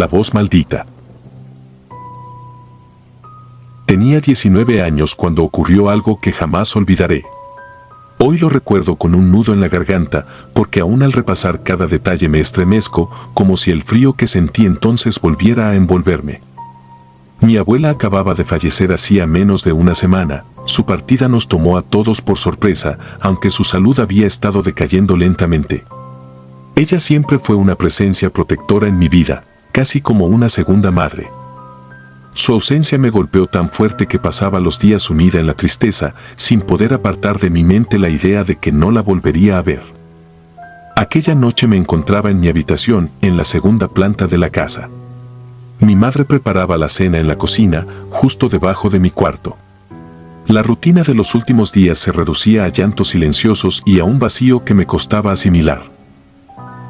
La voz maldita. Tenía 19 años cuando ocurrió algo que jamás olvidaré. Hoy lo recuerdo con un nudo en la garganta, porque aún al repasar cada detalle me estremezco, como si el frío que sentí entonces volviera a envolverme. Mi abuela acababa de fallecer hacía menos de una semana. Su partida nos tomó a todos por sorpresa, aunque su salud había estado decayendo lentamente. Ella siempre fue una presencia protectora en mi vida, casi como una segunda madre. Su ausencia me golpeó tan fuerte que pasaba los días sumida en la tristeza, sin poder apartar de mi mente la idea de que no la volvería a ver. Aquella noche me encontraba en mi habitación, en la segunda planta de la casa. Mi madre preparaba la cena en la cocina, justo debajo de mi cuarto. La rutina de los últimos días se reducía a llantos silenciosos y a un vacío que me costaba asimilar.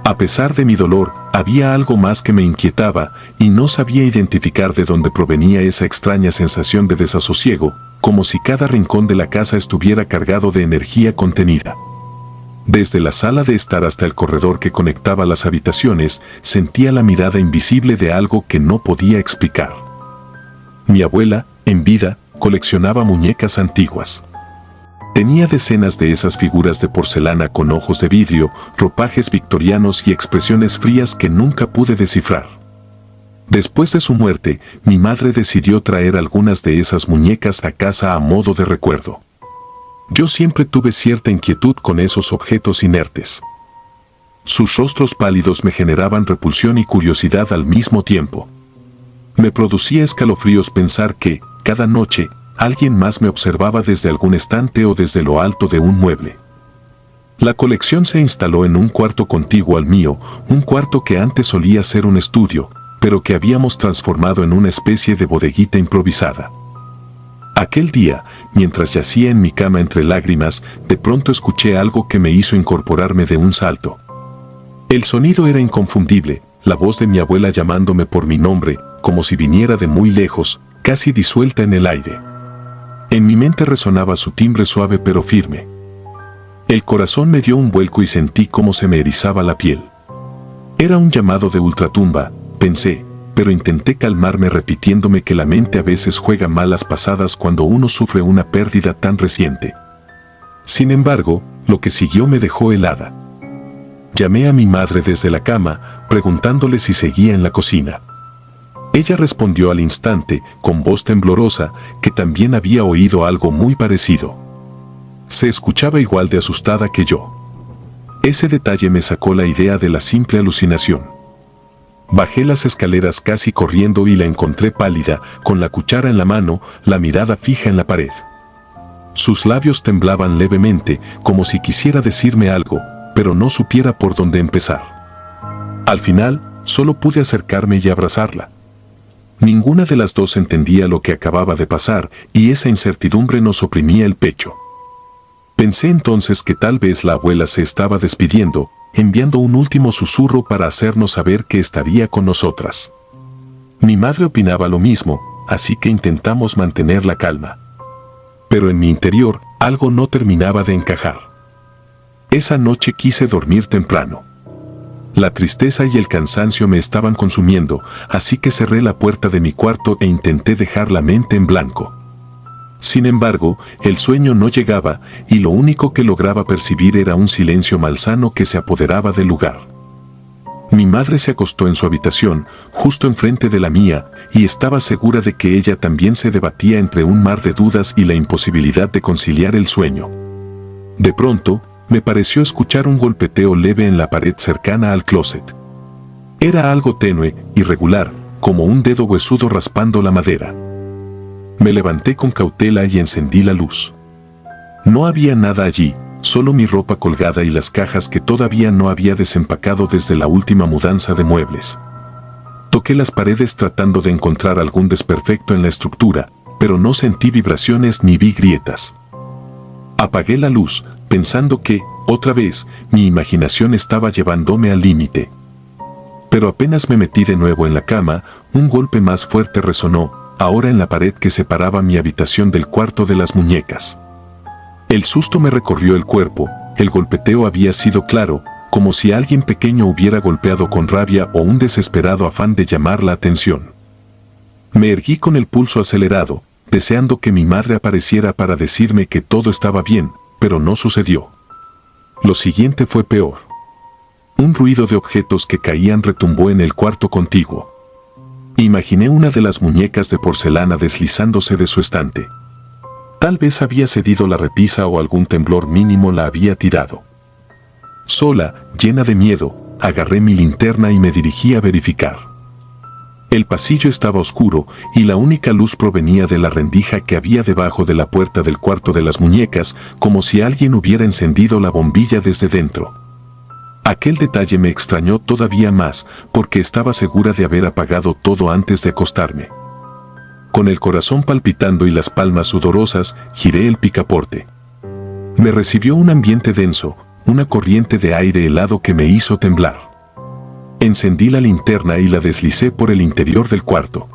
A pesar de mi dolor, había algo más que me inquietaba y no sabía identificar de dónde provenía esa extraña sensación de desasosiego, como si cada rincón de la casa estuviera cargado de energía contenida. Desde la sala de estar hasta el corredor que conectaba las habitaciones, sentía la mirada invisible de algo que no podía explicar. Mi abuela, en vida, coleccionaba muñecas antiguas. Tenía decenas de esas figuras de porcelana con ojos de vidrio, ropajes victorianos y expresiones frías que nunca pude descifrar. Después de su muerte, mi madre decidió traer algunas de esas muñecas a casa a modo de recuerdo. Yo siempre tuve cierta inquietud con esos objetos inertes. Sus rostros pálidos me generaban repulsión y curiosidad al mismo tiempo. Me producía escalofríos pensar que, cada noche, alguien más me observaba desde algún estante o desde lo alto de un mueble. La colección se instaló en un cuarto contiguo al mío, un cuarto que antes solía ser un estudio, pero que habíamos transformado en una especie de bodeguita improvisada. Aquel día, mientras yacía en mi cama entre lágrimas, de pronto escuché algo que me hizo incorporarme de un salto. El sonido era inconfundible, la voz de mi abuela llamándome por mi nombre, como si viniera de muy lejos, casi disuelta en el aire. En mi mente resonaba su timbre suave pero firme. El corazón me dio un vuelco y sentí cómo se me erizaba la piel. Era un llamado de ultratumba, pensé, pero intenté calmarme repitiéndome que la mente a veces juega malas pasadas cuando uno sufre una pérdida tan reciente. Sin embargo, lo que siguió me dejó helada. Llamé a mi madre desde la cama, preguntándole si seguía en la cocina. Ella respondió al instante, con voz temblorosa, que también había oído algo muy parecido. Se escuchaba igual de asustada que yo. Ese detalle me sacó la idea de la simple alucinación. Bajé las escaleras casi corriendo y la encontré pálida, con la cuchara en la mano, la mirada fija en la pared. Sus labios temblaban levemente, como si quisiera decirme algo, pero no supiera por dónde empezar. Al final, solo pude acercarme y abrazarla. Ninguna de las dos entendía lo que acababa de pasar y esa incertidumbre nos oprimía el pecho. Pensé entonces que tal vez la abuela se estaba despidiendo, enviando un último susurro para hacernos saber que estaría con nosotras. Mi madre opinaba lo mismo, así que intentamos mantener la calma. Pero en mi interior, algo no terminaba de encajar. Esa noche quise dormir temprano. La tristeza y el cansancio me estaban consumiendo, así que cerré la puerta de mi cuarto e intenté dejar la mente en blanco. Sin embargo, el sueño no llegaba y lo único que lograba percibir era un silencio malsano que se apoderaba del lugar. Mi madre se acostó en su habitación, justo enfrente de la mía, y estaba segura de que ella también se debatía entre un mar de dudas y la imposibilidad de conciliar el sueño. De pronto, me pareció escuchar un golpeteo leve en la pared cercana al closet. Era algo tenue, irregular, como un dedo huesudo raspando la madera. Me levanté con cautela y encendí la luz. No había nada allí, solo mi ropa colgada y las cajas que todavía no había desempacado desde la última mudanza de muebles. Toqué las paredes tratando de encontrar algún desperfecto en la estructura, pero no sentí vibraciones ni vi grietas. Apagué la luz, pensando que, otra vez, mi imaginación estaba llevándome al límite. Pero apenas me metí de nuevo en la cama, un golpe más fuerte resonó, ahora en la pared que separaba mi habitación del cuarto de las muñecas. El susto me recorrió el cuerpo, el golpeteo había sido claro, como si alguien pequeño hubiera golpeado con rabia o un desesperado afán de llamar la atención. Me erguí con el pulso acelerado, deseando que mi madre apareciera para decirme que todo estaba bien, pero no sucedió. Lo siguiente fue peor. Un ruido de objetos que caían retumbó en el cuarto contiguo. Imaginé una de las muñecas de porcelana deslizándose de su estante. Tal vez había cedido la repisa o algún temblor mínimo la había tirado. Sola, llena de miedo, agarré mi linterna y me dirigí a verificar. El pasillo estaba oscuro y la única luz provenía de la rendija que había debajo de la puerta del cuarto de las muñecas, como si alguien hubiera encendido la bombilla desde dentro. Aquel detalle me extrañó todavía más porque estaba segura de haber apagado todo antes de acostarme. Con el corazón palpitando y las palmas sudorosas, giré el picaporte. Me recibió un ambiente denso, una corriente de aire helado que me hizo temblar. Encendí la linterna y la deslicé por el interior del cuarto.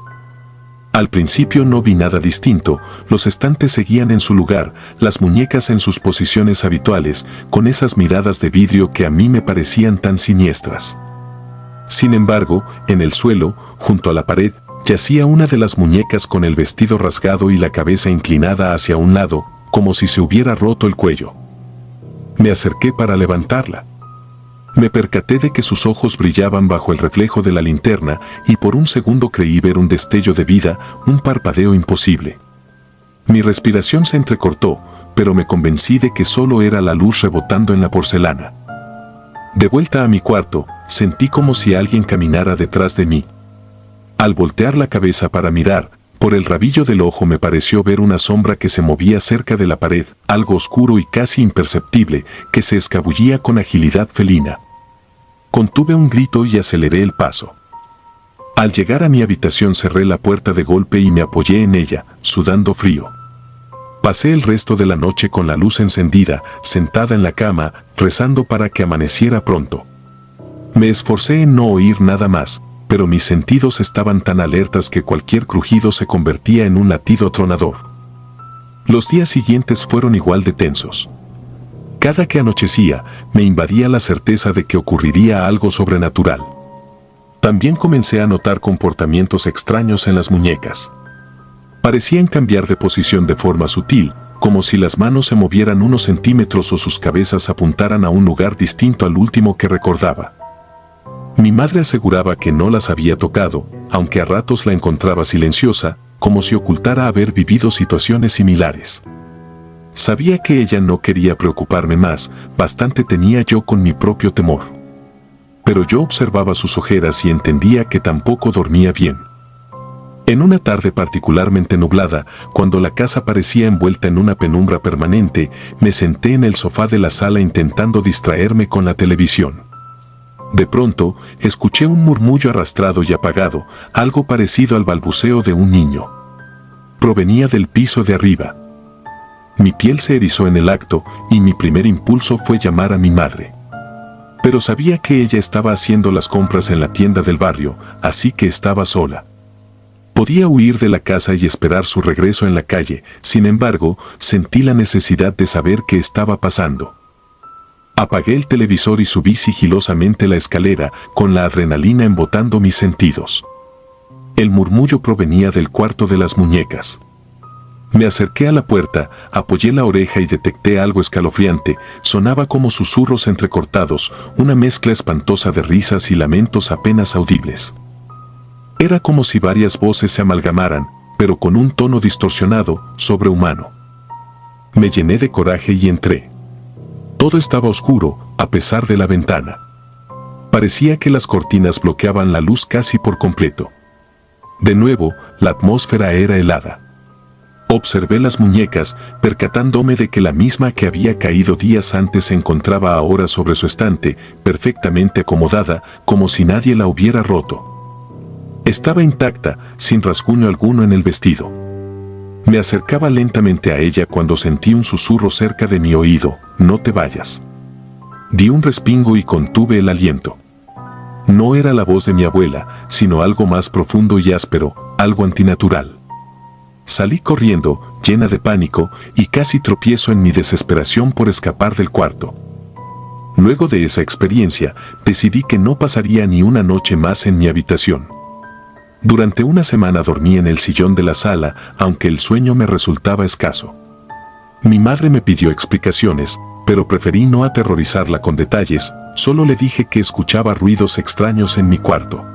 Al principio no vi nada distinto, los estantes seguían en su lugar, las muñecas en sus posiciones habituales, con esas miradas de vidrio que a mí me parecían tan siniestras. Sin embargo, en el suelo, junto a la pared, yacía una de las muñecas con el vestido rasgado y la cabeza inclinada hacia un lado, como si se hubiera roto el cuello. Me acerqué para levantarla. Me percaté de que sus ojos brillaban bajo el reflejo de la linterna y por un segundo creí ver un destello de vida, un parpadeo imposible. Mi respiración se entrecortó, pero me convencí de que solo era la luz rebotando en la porcelana. De vuelta a mi cuarto, sentí como si alguien caminara detrás de mí. Al voltear la cabeza para mirar, por el rabillo del ojo me pareció ver una sombra que se movía cerca de la pared, algo oscuro y casi imperceptible, que se escabullía con agilidad felina. Contuve un grito y aceleré el paso. Al llegar a mi habitación cerré la puerta de golpe y me apoyé en ella, sudando frío. Pasé el resto de la noche con la luz encendida, sentada en la cama, rezando para que amaneciera pronto. Me esforcé en no oír nada más, pero mis sentidos estaban tan alertas que cualquier crujido se convertía en un latido atronador. Los días siguientes fueron igual de tensos. Cada que anochecía, me invadía la certeza de que ocurriría algo sobrenatural. También comencé a notar comportamientos extraños en las muñecas. Parecían cambiar de posición de forma sutil, como si las manos se movieran unos centímetros o sus cabezas apuntaran a un lugar distinto al último que recordaba. Mi madre aseguraba que no las había tocado, aunque a ratos la encontraba silenciosa, como si ocultara haber vivido situaciones similares. Sabía que ella no quería preocuparme más, bastante tenía yo con mi propio temor. Pero yo observaba sus ojeras y entendía que tampoco dormía bien. En una tarde particularmente nublada, cuando la casa parecía envuelta en una penumbra permanente, me senté en el sofá de la sala intentando distraerme con la televisión. De pronto, escuché un murmullo arrastrado y apagado, algo parecido al balbuceo de un niño. Provenía del piso de arriba. Mi piel se erizó en el acto y mi primer impulso fue llamar a mi madre. Pero sabía que ella estaba haciendo las compras en la tienda del barrio, así que estaba sola. Podía huir de la casa y esperar su regreso en la calle, sin embargo, sentí la necesidad de saber qué estaba pasando. Apagué el televisor y subí sigilosamente la escalera, con la adrenalina embotando mis sentidos. El murmullo provenía del cuarto de las muñecas. Me acerqué a la puerta, apoyé la oreja y detecté algo escalofriante, sonaba como susurros entrecortados, una mezcla espantosa de risas y lamentos apenas audibles. Era como si varias voces se amalgamaran, pero con un tono distorsionado, sobrehumano. Me llené de coraje y entré. Todo estaba oscuro, a pesar de la ventana. Parecía que las cortinas bloqueaban la luz casi por completo. De nuevo, la atmósfera era helada. Observé las muñecas, percatándome de que la misma que había caído días antes se encontraba ahora sobre su estante, perfectamente acomodada, como si nadie la hubiera roto. Estaba intacta, sin rasguño alguno en el vestido. Me acercaba lentamente a ella cuando sentí un susurro cerca de mi oído: «No te vayas». Di un respingo y contuve el aliento. No era la voz de mi abuela, sino algo más profundo y áspero, algo antinatural. Salí corriendo, llena de pánico, y casi tropiezo en mi desesperación por escapar del cuarto. Luego de esa experiencia, decidí que no pasaría ni una noche más en mi habitación. Durante una semana dormí en el sillón de la sala, aunque el sueño me resultaba escaso. Mi madre me pidió explicaciones, pero preferí no aterrorizarla con detalles, solo le dije que escuchaba ruidos extraños en mi cuarto.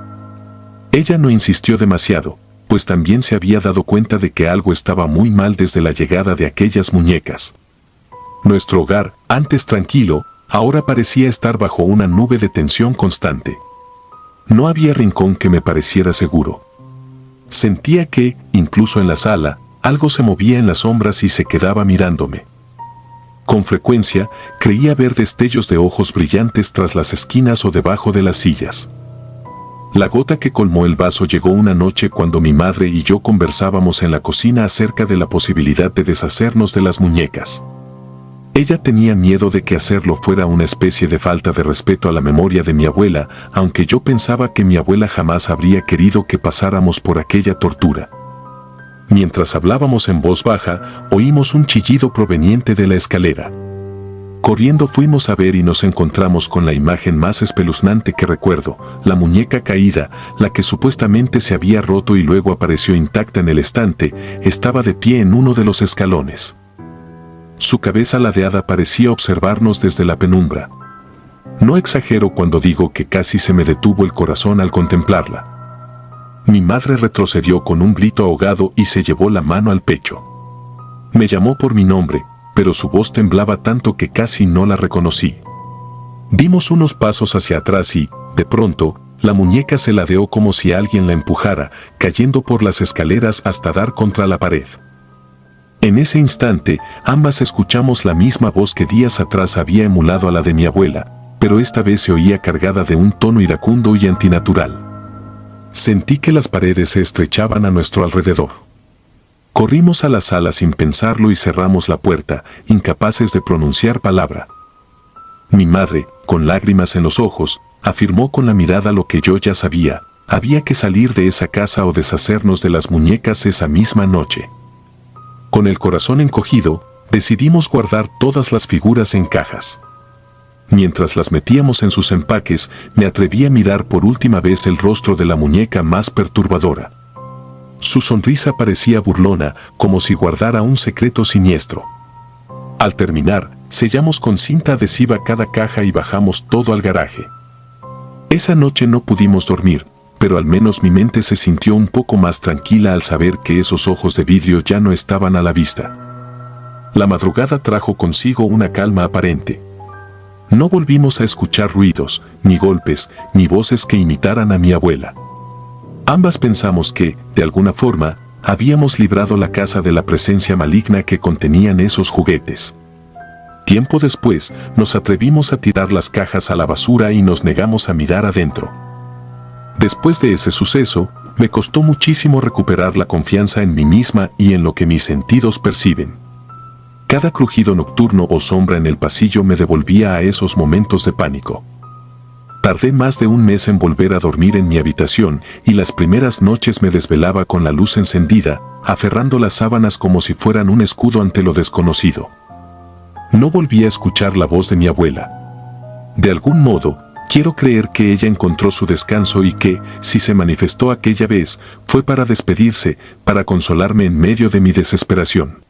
Ella no insistió demasiado, pues también se había dado cuenta de que algo estaba muy mal desde la llegada de aquellas muñecas. Nuestro hogar, antes tranquilo, ahora parecía estar bajo una nube de tensión constante. No había rincón que me pareciera seguro. Sentía que, incluso en la sala, algo se movía en las sombras y se quedaba mirándome. Con frecuencia, creía ver destellos de ojos brillantes tras las esquinas o debajo de las sillas. La gota que colmó el vaso llegó una noche cuando mi madre y yo conversábamos en la cocina acerca de la posibilidad de deshacernos de las muñecas. Ella tenía miedo de que hacerlo fuera una especie de falta de respeto a la memoria de mi abuela, aunque yo pensaba que mi abuela jamás habría querido que pasáramos por aquella tortura. Mientras hablábamos en voz baja, oímos un chillido proveniente de la escalera. Corriendo fuimos a ver y nos encontramos con la imagen más espeluznante que recuerdo, la muñeca caída, la que supuestamente se había roto y luego apareció intacta en el estante, estaba de pie en uno de los escalones. Su cabeza ladeada parecía observarnos desde la penumbra. No exagero cuando digo que casi se me detuvo el corazón al contemplarla. Mi madre retrocedió con un grito ahogado y se llevó la mano al pecho. Me llamó por mi nombre, pero su voz temblaba tanto que casi no la reconocí. Dimos unos pasos hacia atrás y, de pronto, la muñeca se ladeó como si alguien la empujara, cayendo por las escaleras hasta dar contra la pared. En ese instante, ambas escuchamos la misma voz que días atrás había emulado a la de mi abuela, pero esta vez se oía cargada de un tono iracundo y antinatural. Sentí que las paredes se estrechaban a nuestro alrededor. Corrimos a la sala sin pensarlo y cerramos la puerta, incapaces de pronunciar palabra. Mi madre, con lágrimas en los ojos, afirmó con la mirada lo que yo ya sabía: había que salir de esa casa o deshacernos de las muñecas esa misma noche. Con el corazón encogido, decidimos guardar todas las figuras en cajas. Mientras las metíamos en sus empaques, me atreví a mirar por última vez el rostro de la muñeca más perturbadora. Su sonrisa parecía burlona, como si guardara un secreto siniestro. Al terminar, sellamos con cinta adhesiva cada caja y bajamos todo al garaje. Esa noche no pudimos dormir, pero al menos mi mente se sintió un poco más tranquila al saber que esos ojos de vidrio ya no estaban a la vista. La madrugada trajo consigo una calma aparente. No volvimos a escuchar ruidos, ni golpes, ni voces que imitaran a mi abuela. Ambas pensamos que, de alguna forma, habíamos librado la casa de la presencia maligna que contenían esos juguetes. Tiempo después, nos atrevimos a tirar las cajas a la basura y nos negamos a mirar adentro. Después de ese suceso, me costó muchísimo recuperar la confianza en mí misma y en lo que mis sentidos perciben. Cada crujido nocturno o sombra en el pasillo me devolvía a esos momentos de pánico. Tardé más de un mes en volver a dormir en mi habitación y las primeras noches me desvelaba con la luz encendida, aferrando las sábanas como si fueran un escudo ante lo desconocido. No volví a escuchar la voz de mi abuela. De algún modo, quiero creer que ella encontró su descanso y que, si se manifestó aquella vez, fue para despedirse, para consolarme en medio de mi desesperación.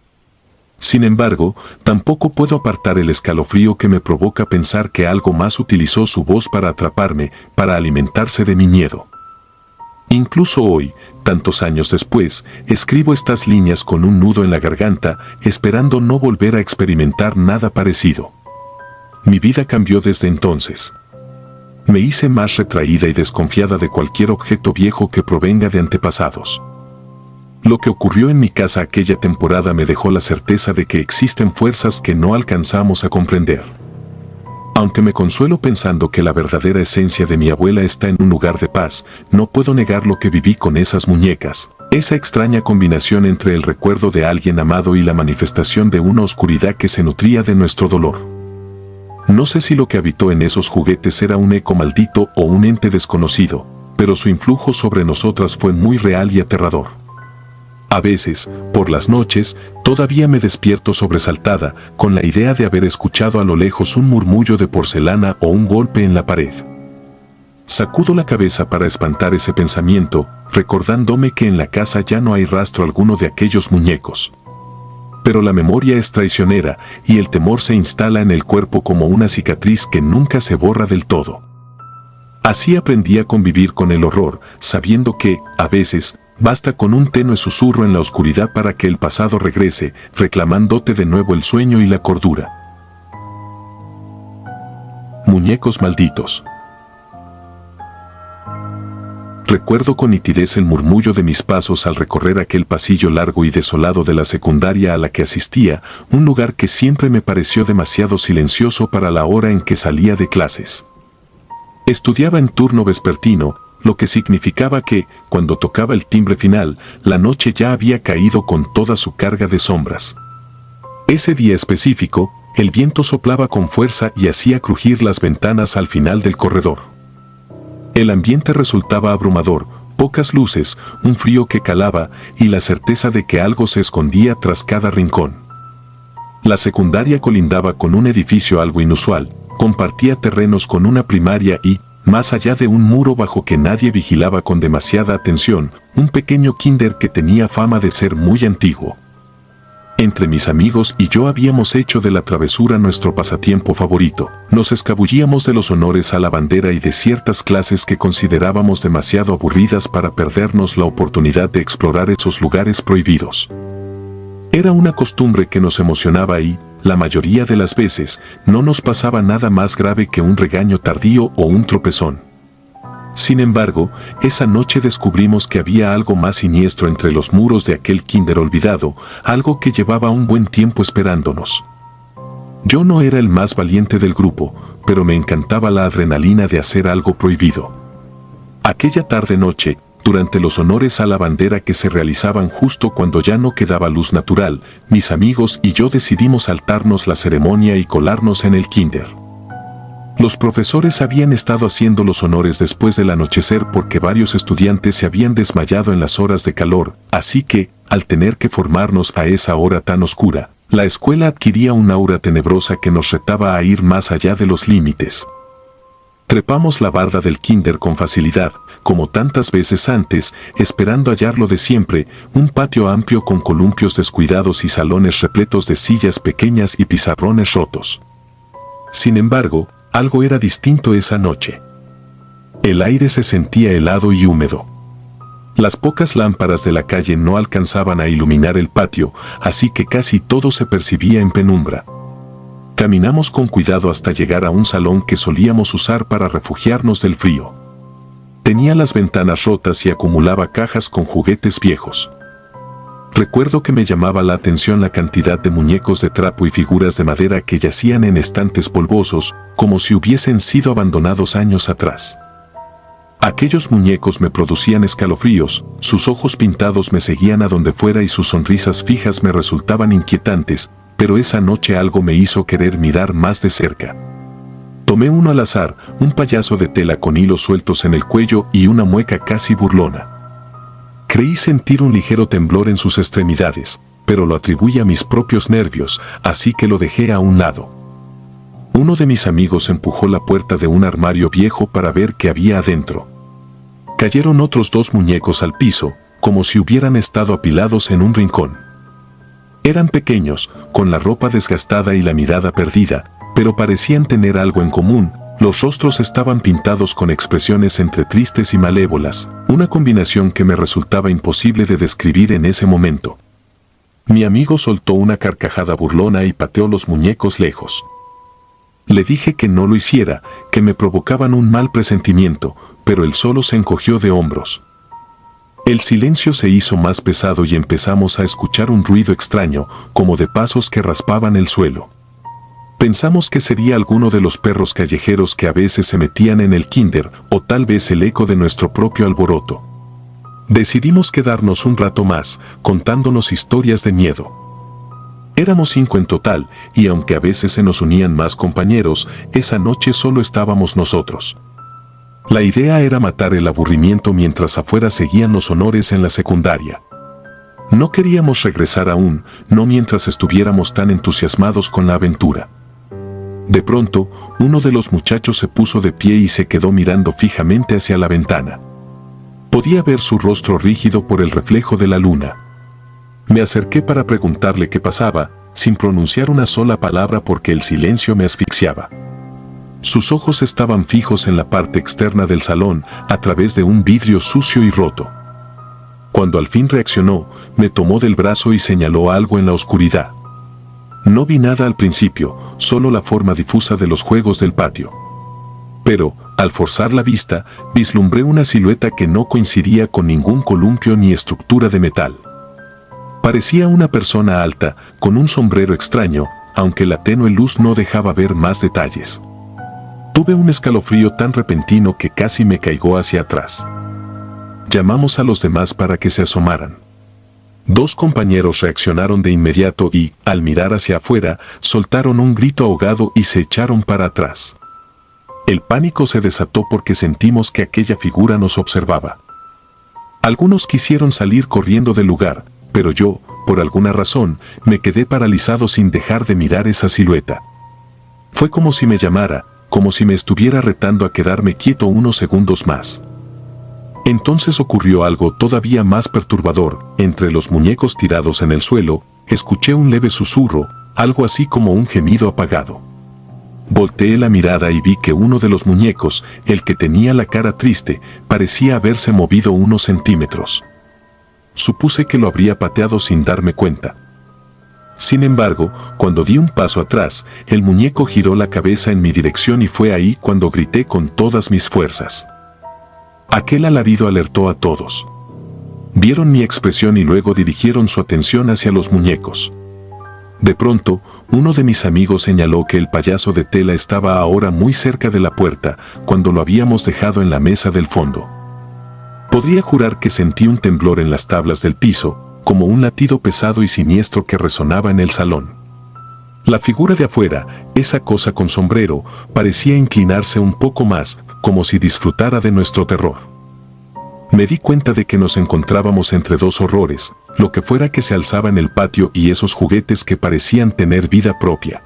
Sin embargo, tampoco puedo apartar el escalofrío que me provoca pensar que algo más utilizó su voz para atraparme, para alimentarse de mi miedo. Incluso hoy, tantos años después, escribo estas líneas con un nudo en la garganta, esperando no volver a experimentar nada parecido. Mi vida cambió desde entonces. Me hice más retraída y desconfiada de cualquier objeto viejo que provenga de antepasados. Lo que ocurrió en mi casa aquella temporada me dejó la certeza de que existen fuerzas que no alcanzamos a comprender. Aunque me consuelo pensando que la verdadera esencia de mi abuela está en un lugar de paz, no puedo negar lo que viví con esas muñecas, esa extraña combinación entre el recuerdo de alguien amado y la manifestación de una oscuridad que se nutría de nuestro dolor. No sé si lo que habitó en esos juguetes era un eco maldito o un ente desconocido, pero su influjo sobre nosotras fue muy real y aterrador. A veces, por las noches, todavía me despierto sobresaltada con la idea de haber escuchado a lo lejos un murmullo de porcelana o un golpe en la pared. Sacudo la cabeza para espantar ese pensamiento, recordándome que en la casa ya no hay rastro alguno de aquellos muñecos. Pero la memoria es traicionera y el temor se instala en el cuerpo como una cicatriz que nunca se borra del todo. Así aprendí a convivir con el horror, sabiendo que, a veces, basta con un tenue susurro en la oscuridad para que el pasado regrese, reclamándote de nuevo el sueño y la cordura. Muñecos malditos. Recuerdo con nitidez el murmullo de mis pasos al recorrer aquel pasillo largo y desolado de la secundaria a la que asistía, un lugar que siempre me pareció demasiado silencioso para la hora en que salía de clases. Estudiaba en turno vespertino, lo que significaba que, cuando tocaba el timbre final, la noche ya había caído con toda su carga de sombras. Ese día específico, el viento soplaba con fuerza y hacía crujir las ventanas al final del corredor. El ambiente resultaba abrumador, pocas luces, un frío que calaba y la certeza de que algo se escondía tras cada rincón. La secundaria colindaba con un edificio algo inusual, compartía terrenos con una primaria y, más allá de un muro bajo que nadie vigilaba con demasiada atención, un pequeño kinder que tenía fama de ser muy antiguo. Entre mis amigos y yo habíamos hecho de la travesura nuestro pasatiempo favorito. Nos escabullíamos de los honores a la bandera y de ciertas clases que considerábamos demasiado aburridas para perdernos la oportunidad de explorar esos lugares prohibidos. Era una costumbre que nos emocionaba y, la mayoría de las veces, no nos pasaba nada más grave que un regaño tardío o un tropezón. Sin embargo, esa noche descubrimos que había algo más siniestro entre los muros de aquel kinder olvidado, algo que llevaba un buen tiempo esperándonos. Yo no era el más valiente del grupo, pero me encantaba la adrenalina de hacer algo prohibido. Aquella tarde-noche, durante los honores a la bandera que se realizaban justo cuando ya no quedaba luz natural, mis amigos y yo decidimos saltarnos la ceremonia y colarnos en el kinder. Los profesores habían estado haciendo los honores después del anochecer porque varios estudiantes se habían desmayado en las horas de calor, así que, al tener que formarnos a esa hora tan oscura, la escuela adquiría un aura tenebrosa que nos retaba a ir más allá de los límites. Trepamos la barda del kinder con facilidad, como tantas veces antes, esperando hallar lo de siempre, un patio amplio con columpios descuidados y salones repletos de sillas pequeñas y pizarrones rotos. Sin embargo, algo era distinto esa noche. El aire se sentía helado y húmedo. Las pocas lámparas de la calle no alcanzaban a iluminar el patio, así que casi todo se percibía en penumbra. Caminamos con cuidado hasta llegar a un salón que solíamos usar para refugiarnos del frío. Tenía las ventanas rotas y acumulaba cajas con juguetes viejos. Recuerdo que me llamaba la atención la cantidad de muñecos de trapo y figuras de madera que yacían en estantes polvosos, como si hubiesen sido abandonados años atrás. Aquellos muñecos me producían escalofríos, sus ojos pintados me seguían a donde fuera y sus sonrisas fijas me resultaban inquietantes, pero esa noche algo me hizo querer mirar más de cerca. Tomé uno al azar, un payaso de tela con hilos sueltos en el cuello y una mueca casi burlona. Creí sentir un ligero temblor en sus extremidades, pero lo atribuí a mis propios nervios, así que lo dejé a un lado. Uno de mis amigos empujó la puerta de un armario viejo para ver qué había adentro. Cayeron otros 2 muñecos al piso, como si hubieran estado apilados en un rincón. Eran pequeños, con la ropa desgastada y la mirada perdida, pero parecían tener algo en común. Los rostros estaban pintados con expresiones entre tristes y malévolas, una combinación que me resultaba imposible de describir en ese momento. Mi amigo soltó una carcajada burlona y pateó los muñecos lejos. Le dije que no lo hiciera, que me provocaban un mal presentimiento, pero él solo se encogió de hombros. El silencio se hizo más pesado y empezamos a escuchar un ruido extraño, como de pasos que raspaban el suelo. Pensamos que sería alguno de los perros callejeros que a veces se metían en el kinder, o tal vez el eco de nuestro propio alboroto. Decidimos quedarnos un rato más, contándonos historias de miedo. Éramos 5 en total, y aunque a veces se nos unían más compañeros, esa noche solo estábamos nosotros. La idea era matar el aburrimiento mientras afuera seguían los honores en la secundaria. No queríamos regresar aún, no mientras estuviéramos tan entusiasmados con la aventura. De pronto, uno de los muchachos se puso de pie y se quedó mirando fijamente hacia la ventana. Podía ver su rostro rígido por el reflejo de la luna. Me acerqué para preguntarle qué pasaba, sin pronunciar una sola palabra porque el silencio me asfixiaba. Sus ojos estaban fijos en la parte externa del salón, a través de un vidrio sucio y roto. Cuando al fin reaccionó, me tomó del brazo y señaló algo en la oscuridad. No vi nada al principio, solo la forma difusa de los juegos del patio. Pero, al forzar la vista, vislumbré una silueta que no coincidía con ningún columpio ni estructura de metal. Parecía una persona alta, con un sombrero extraño, aunque la tenue luz no dejaba ver más detalles. Tuve un escalofrío tan repentino que casi me caigo hacia atrás. Llamamos a los demás para que se asomaran. 2 compañeros reaccionaron de inmediato y, al mirar hacia afuera, soltaron un grito ahogado y se echaron para atrás. El pánico se desató porque sentimos que aquella figura nos observaba. Algunos quisieron salir corriendo del lugar, pero yo, por alguna razón, me quedé paralizado sin dejar de mirar esa silueta. Fue como si me llamara, como si me estuviera retando a quedarme quieto unos segundos más. Entonces ocurrió algo todavía más perturbador. Entre los muñecos tirados en el suelo, escuché un leve susurro, algo así como un gemido apagado. Volteé la mirada y vi que uno de los muñecos, el que tenía la cara triste, parecía haberse movido unos centímetros. Supuse que lo habría pateado sin darme cuenta. Sin embargo, cuando di un paso atrás, el muñeco giró la cabeza en mi dirección y fue ahí cuando grité con todas mis fuerzas. Aquel alarido alertó a todos. Vieron mi expresión y luego dirigieron su atención hacia los muñecos. De pronto, uno de mis amigos señaló que el payaso de tela estaba ahora muy cerca de la puerta, cuando lo habíamos dejado en la mesa del fondo. Podría jurar que sentí un temblor en las tablas del piso, como un latido pesado y siniestro que resonaba en el salón. La figura de afuera, esa cosa con sombrero, parecía inclinarse un poco más, como si disfrutara de nuestro terror. Me di cuenta de que nos encontrábamos entre 2 horrores, lo que fuera que se alzaba en el patio y esos juguetes que parecían tener vida propia.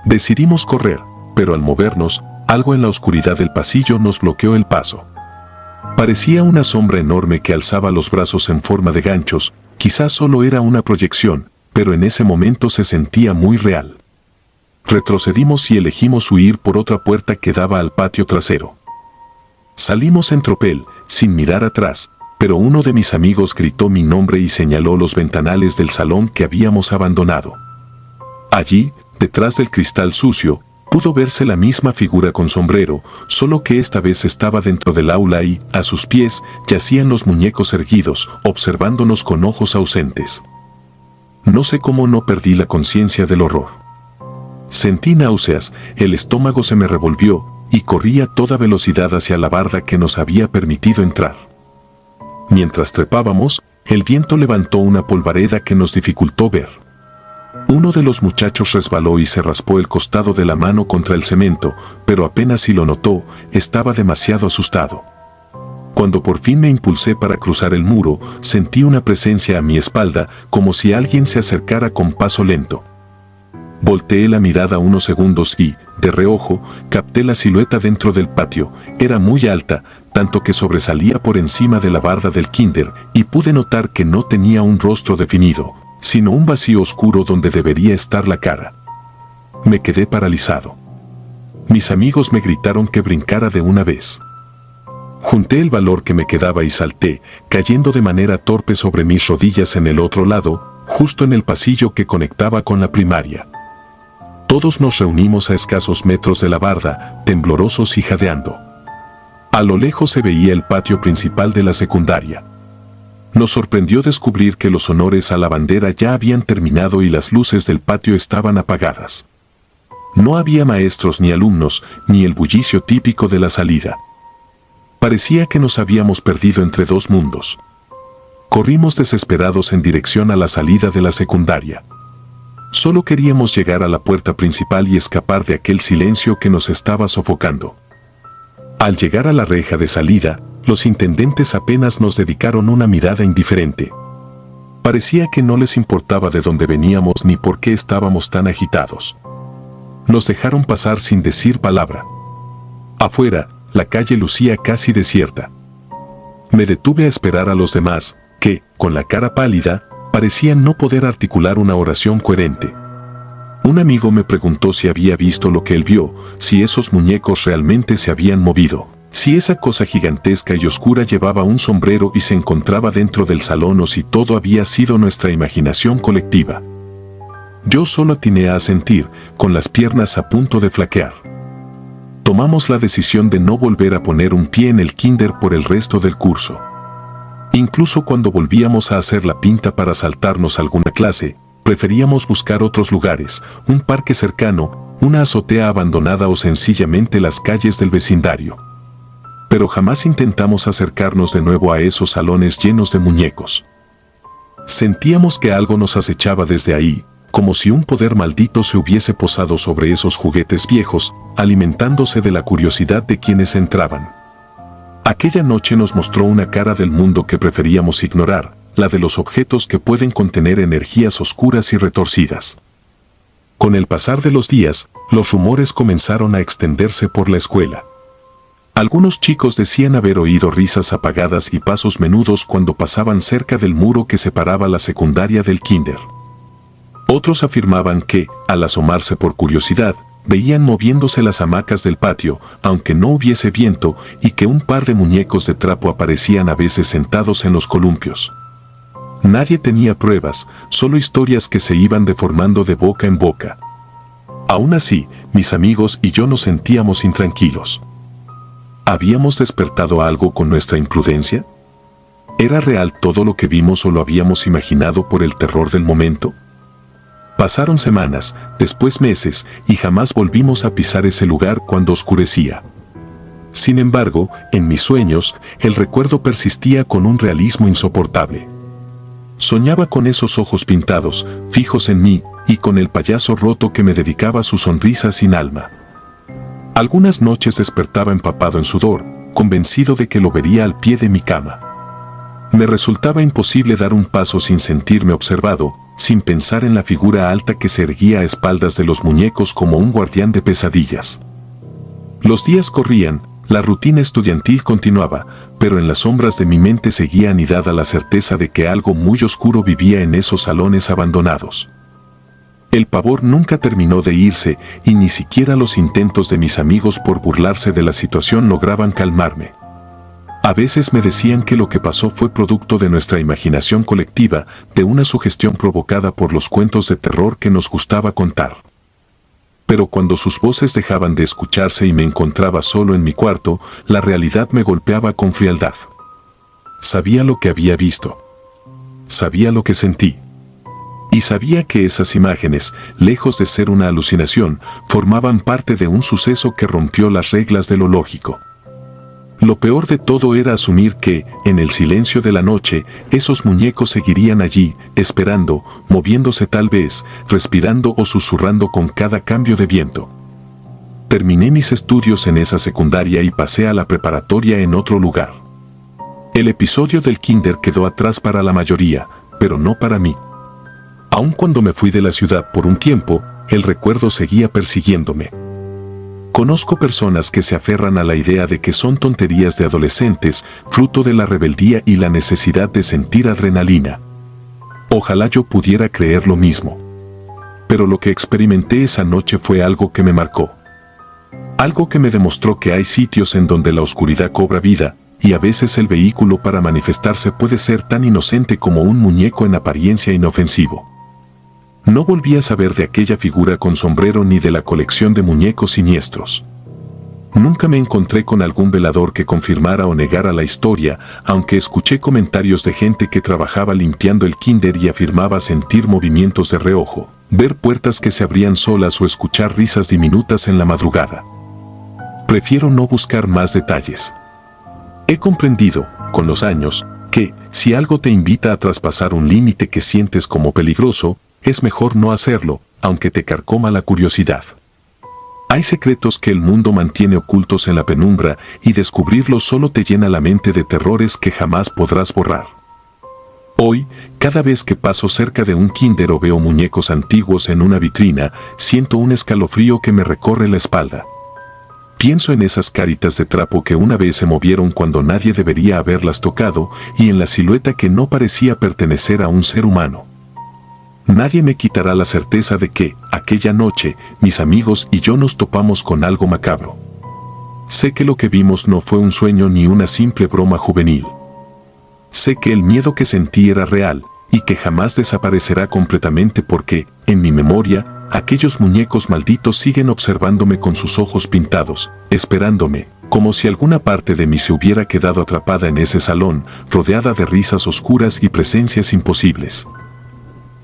Decidimos correr, pero al movernos, algo en la oscuridad del pasillo nos bloqueó el paso. Parecía una sombra enorme que alzaba los brazos en forma de ganchos, quizás solo era una proyección, pero en ese momento se sentía muy real. Retrocedimos y elegimos huir por otra puerta que daba al patio trasero. Salimos en tropel, sin mirar atrás, pero uno de mis amigos gritó mi nombre y señaló los ventanales del salón que habíamos abandonado. Allí, detrás del cristal sucio, pudo verse la misma figura con sombrero, solo que esta vez estaba dentro del aula y, a sus pies, yacían los muñecos erguidos, observándonos con ojos ausentes. No sé cómo no perdí la conciencia del horror. Sentí náuseas, el estómago se me revolvió, y corrí a toda velocidad hacia la barda que nos había permitido entrar. Mientras trepábamos, el viento levantó una polvareda que nos dificultó ver. Uno de los muchachos resbaló y se raspó el costado de la mano contra el cemento, pero apenas si lo notó, estaba demasiado asustado. Cuando por fin me impulsé para cruzar el muro, sentí una presencia a mi espalda, como si alguien se acercara con paso lento. Volteé la mirada unos segundos y, de reojo, capté la silueta dentro del patio. Era muy alta, tanto que sobresalía por encima de la barda del kinder, y pude notar que no tenía un rostro definido, sino un vacío oscuro donde debería estar la cara. Me quedé paralizado. Mis amigos me gritaron que brincara de una vez. Junté el valor que me quedaba y salté, cayendo de manera torpe sobre mis rodillas en el otro lado, justo en el pasillo que conectaba con la primaria. Todos nos reunimos a escasos metros de la barda, temblorosos y jadeando. A lo lejos se veía el patio principal de la secundaria. Nos sorprendió descubrir que los honores a la bandera ya habían terminado y las luces del patio estaban apagadas. No había maestros ni alumnos, ni el bullicio típico de la salida. Parecía que nos habíamos perdido entre 2 mundos. Corrimos desesperados en dirección a la salida de la secundaria. Solo queríamos llegar a la puerta principal y escapar de aquel silencio que nos estaba sofocando. Al llegar a la reja de salida, los intendentes apenas nos dedicaron una mirada indiferente. Parecía que no les importaba de dónde veníamos ni por qué estábamos tan agitados. Nos dejaron pasar sin decir palabra. Afuera, la calle lucía casi desierta. Me detuve a esperar a los demás, que, con la cara pálida, parecían no poder articular una oración coherente. Un amigo me preguntó si había visto lo que él vio, si esos muñecos realmente se habían movido, si esa cosa gigantesca y oscura llevaba un sombrero y se encontraba dentro del salón o si todo había sido nuestra imaginación colectiva. Yo solo atiné a asentir, con las piernas a punto de flaquear. Tomamos la decisión de no volver a poner un pie en el kinder por el resto del curso. Incluso cuando volvíamos a hacer la pinta para saltarnos alguna clase, preferíamos buscar otros lugares, un parque cercano, una azotea abandonada o sencillamente las calles del vecindario. Pero jamás intentamos acercarnos de nuevo a esos salones llenos de muñecos. Sentíamos que algo nos acechaba desde ahí, como si un poder maldito se hubiese posado sobre esos juguetes viejos, alimentándose de la curiosidad de quienes entraban. Aquella noche nos mostró una cara del mundo que preferíamos ignorar, la de los objetos que pueden contener energías oscuras y retorcidas. Con el pasar de los días, los rumores comenzaron a extenderse por la escuela. Algunos chicos decían haber oído risas apagadas y pasos menudos cuando pasaban cerca del muro que separaba la secundaria del kinder. Otros afirmaban que, al asomarse por curiosidad, veían moviéndose las hamacas del patio, aunque no hubiese viento, y que un par de muñecos de trapo aparecían a veces sentados en los columpios. Nadie tenía pruebas, solo historias que se iban deformando de boca en boca. Aún así, mis amigos y yo nos sentíamos intranquilos. ¿Habíamos despertado algo con nuestra imprudencia? ¿Era real todo lo que vimos o lo habíamos imaginado por el terror del momento? Pasaron semanas, después meses, y jamás volvimos a pisar ese lugar cuando oscurecía. Sin embargo, en mis sueños, el recuerdo persistía con un realismo insoportable. Soñaba con esos ojos pintados, fijos en mí, y con el payaso roto que me dedicaba su sonrisa sin alma. Algunas noches despertaba empapado en sudor, convencido de que lo vería al pie de mi cama. Me resultaba imposible dar un paso sin sentirme observado, sin pensar en la figura alta que se erguía a espaldas de los muñecos como un guardián de pesadillas. Los días corrían, la rutina estudiantil continuaba, pero en las sombras de mi mente seguía anidada la certeza de que algo muy oscuro vivía en esos salones abandonados. El pavor nunca terminó de irse y ni siquiera los intentos de mis amigos por burlarse de la situación lograban calmarme. A veces me decían que lo que pasó fue producto de nuestra imaginación colectiva, de una sugestión provocada por los cuentos de terror que nos gustaba contar. Pero cuando sus voces dejaban de escucharse y me encontraba solo en mi cuarto, la realidad me golpeaba con frialdad. Sabía lo que había visto. Sabía lo que sentí. Y sabía que esas imágenes, lejos de ser una alucinación, formaban parte de un suceso que rompió las reglas de lo lógico. Lo peor de todo era asumir que, en el silencio de la noche, esos muñecos seguirían allí, esperando, moviéndose tal vez, respirando o susurrando con cada cambio de viento. Terminé mis estudios en esa secundaria y pasé a la preparatoria en otro lugar. El episodio del kinder quedó atrás para la mayoría, pero no para mí. Aun cuando me fui de la ciudad por un tiempo, el recuerdo seguía persiguiéndome. Conozco personas que se aferran a la idea de que son tonterías de adolescentes, fruto de la rebeldía y la necesidad de sentir adrenalina. Ojalá yo pudiera creer lo mismo. Pero lo que experimenté esa noche fue algo que me marcó. Algo que me demostró que hay sitios en donde la oscuridad cobra vida, y a veces el vehículo para manifestarse puede ser tan inocente como un muñeco en apariencia inofensivo. No volví a saber de aquella figura con sombrero ni de la colección de muñecos siniestros. Nunca me encontré con algún velador que confirmara o negara la historia, aunque escuché comentarios de gente que trabajaba limpiando el kinder y afirmaba sentir movimientos de reojo, ver puertas que se abrían solas o escuchar risas diminutas en la madrugada. Prefiero no buscar más detalles. He comprendido, con los años, que, si algo te invita a traspasar un límite que sientes como peligroso, es mejor no hacerlo, aunque te carcoma la curiosidad. Hay secretos que el mundo mantiene ocultos en la penumbra y descubrirlos solo te llena la mente de terrores que jamás podrás borrar. Hoy, cada vez que paso cerca de un kinder o veo muñecos antiguos en una vitrina, siento un escalofrío que me recorre la espalda. Pienso en esas caritas de trapo que una vez se movieron cuando nadie debería haberlas tocado y en la silueta que no parecía pertenecer a un ser humano. Nadie me quitará la certeza de que, aquella noche, mis amigos y yo nos topamos con algo macabro. Sé que lo que vimos no fue un sueño ni una simple broma juvenil. Sé que el miedo que sentí era real y que jamás desaparecerá completamente porque, en mi memoria, aquellos muñecos malditos siguen observándome con sus ojos pintados, esperándome, como si alguna parte de mí se hubiera quedado atrapada en ese salón, rodeada de risas oscuras y presencias imposibles.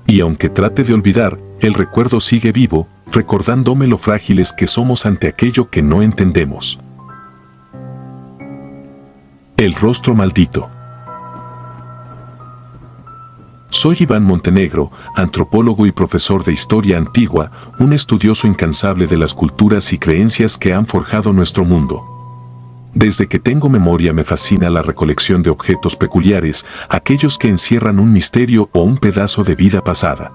Y aunque trate de olvidar, el recuerdo sigue vivo, recordándome lo frágiles que somos ante aquello que no entendemos. El rostro maldito. Soy Iván Montenegro, antropólogo y profesor de historia antigua, un estudioso incansable de las culturas y creencias que han forjado nuestro mundo. Desde que tengo memoria me fascina la recolección de objetos peculiares, aquellos que encierran un misterio o un pedazo de vida pasada.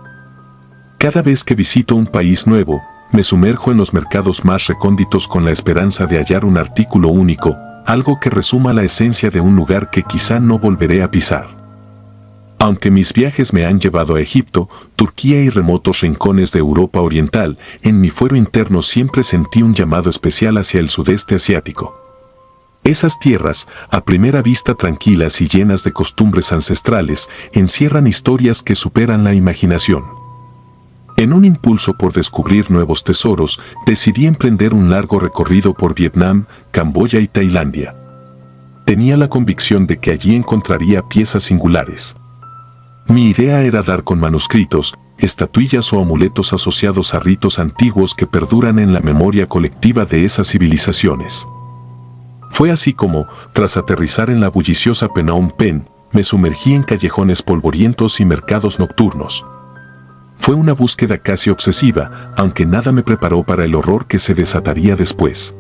Cada vez que visito un país nuevo, me sumerjo en los mercados más recónditos con la esperanza de hallar un artículo único, algo que resuma la esencia de un lugar que quizá no volveré a pisar. Aunque mis viajes me han llevado a Egipto, Turquía y remotos rincones de Europa Oriental, en mi fuero interno siempre sentí un llamado especial hacia el sudeste asiático. Esas tierras, a primera vista tranquilas y llenas de costumbres ancestrales, encierran historias que superan la imaginación. En un impulso por descubrir nuevos tesoros, decidí emprender un largo recorrido por Vietnam, Camboya y Tailandia. Tenía la convicción de que allí encontraría piezas singulares. Mi idea era dar con manuscritos, estatuillas o amuletos asociados a ritos antiguos que perduran en la memoria colectiva de esas civilizaciones. Fue así como, tras aterrizar en la bulliciosa Phnom Penh, me sumergí en callejones polvorientos y mercados nocturnos. Fue una búsqueda casi obsesiva, aunque nada me preparó para el horror que se desataría después.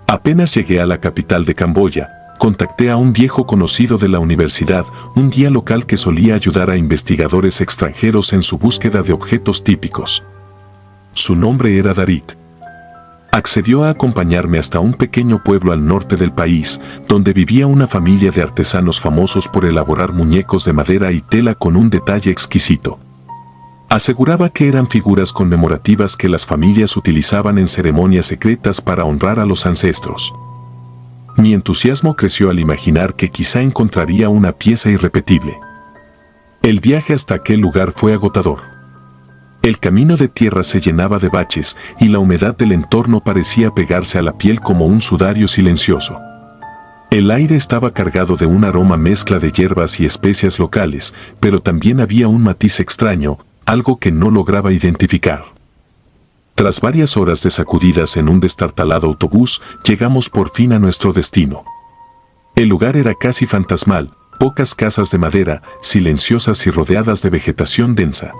Apenas llegué a la capital de Camboya, contacté a un viejo conocido de la universidad, un guía local que solía ayudar a investigadores extranjeros en su búsqueda de objetos típicos. Su nombre era Darit. Accedió a acompañarme hasta un pequeño pueblo al norte del país, donde vivía una familia de artesanos famosos por elaborar muñecos de madera y tela con un detalle exquisito. Aseguraba que eran figuras conmemorativas que las familias utilizaban en ceremonias secretas para honrar a los ancestros. Mi entusiasmo creció al imaginar que quizá encontraría una pieza irrepetible. El viaje hasta aquel lugar fue agotador. El camino de tierra se llenaba de baches y la humedad del entorno parecía pegarse a la piel como un sudario silencioso. El aire estaba cargado de un aroma mezcla de hierbas y especias locales, pero también había un matiz extraño, algo que no lograba identificar. Tras varias horas de sacudidas en un destartalado autobús, llegamos por fin a nuestro destino. El lugar era casi fantasmal, pocas casas de madera, silenciosas y rodeadas de vegetación densa.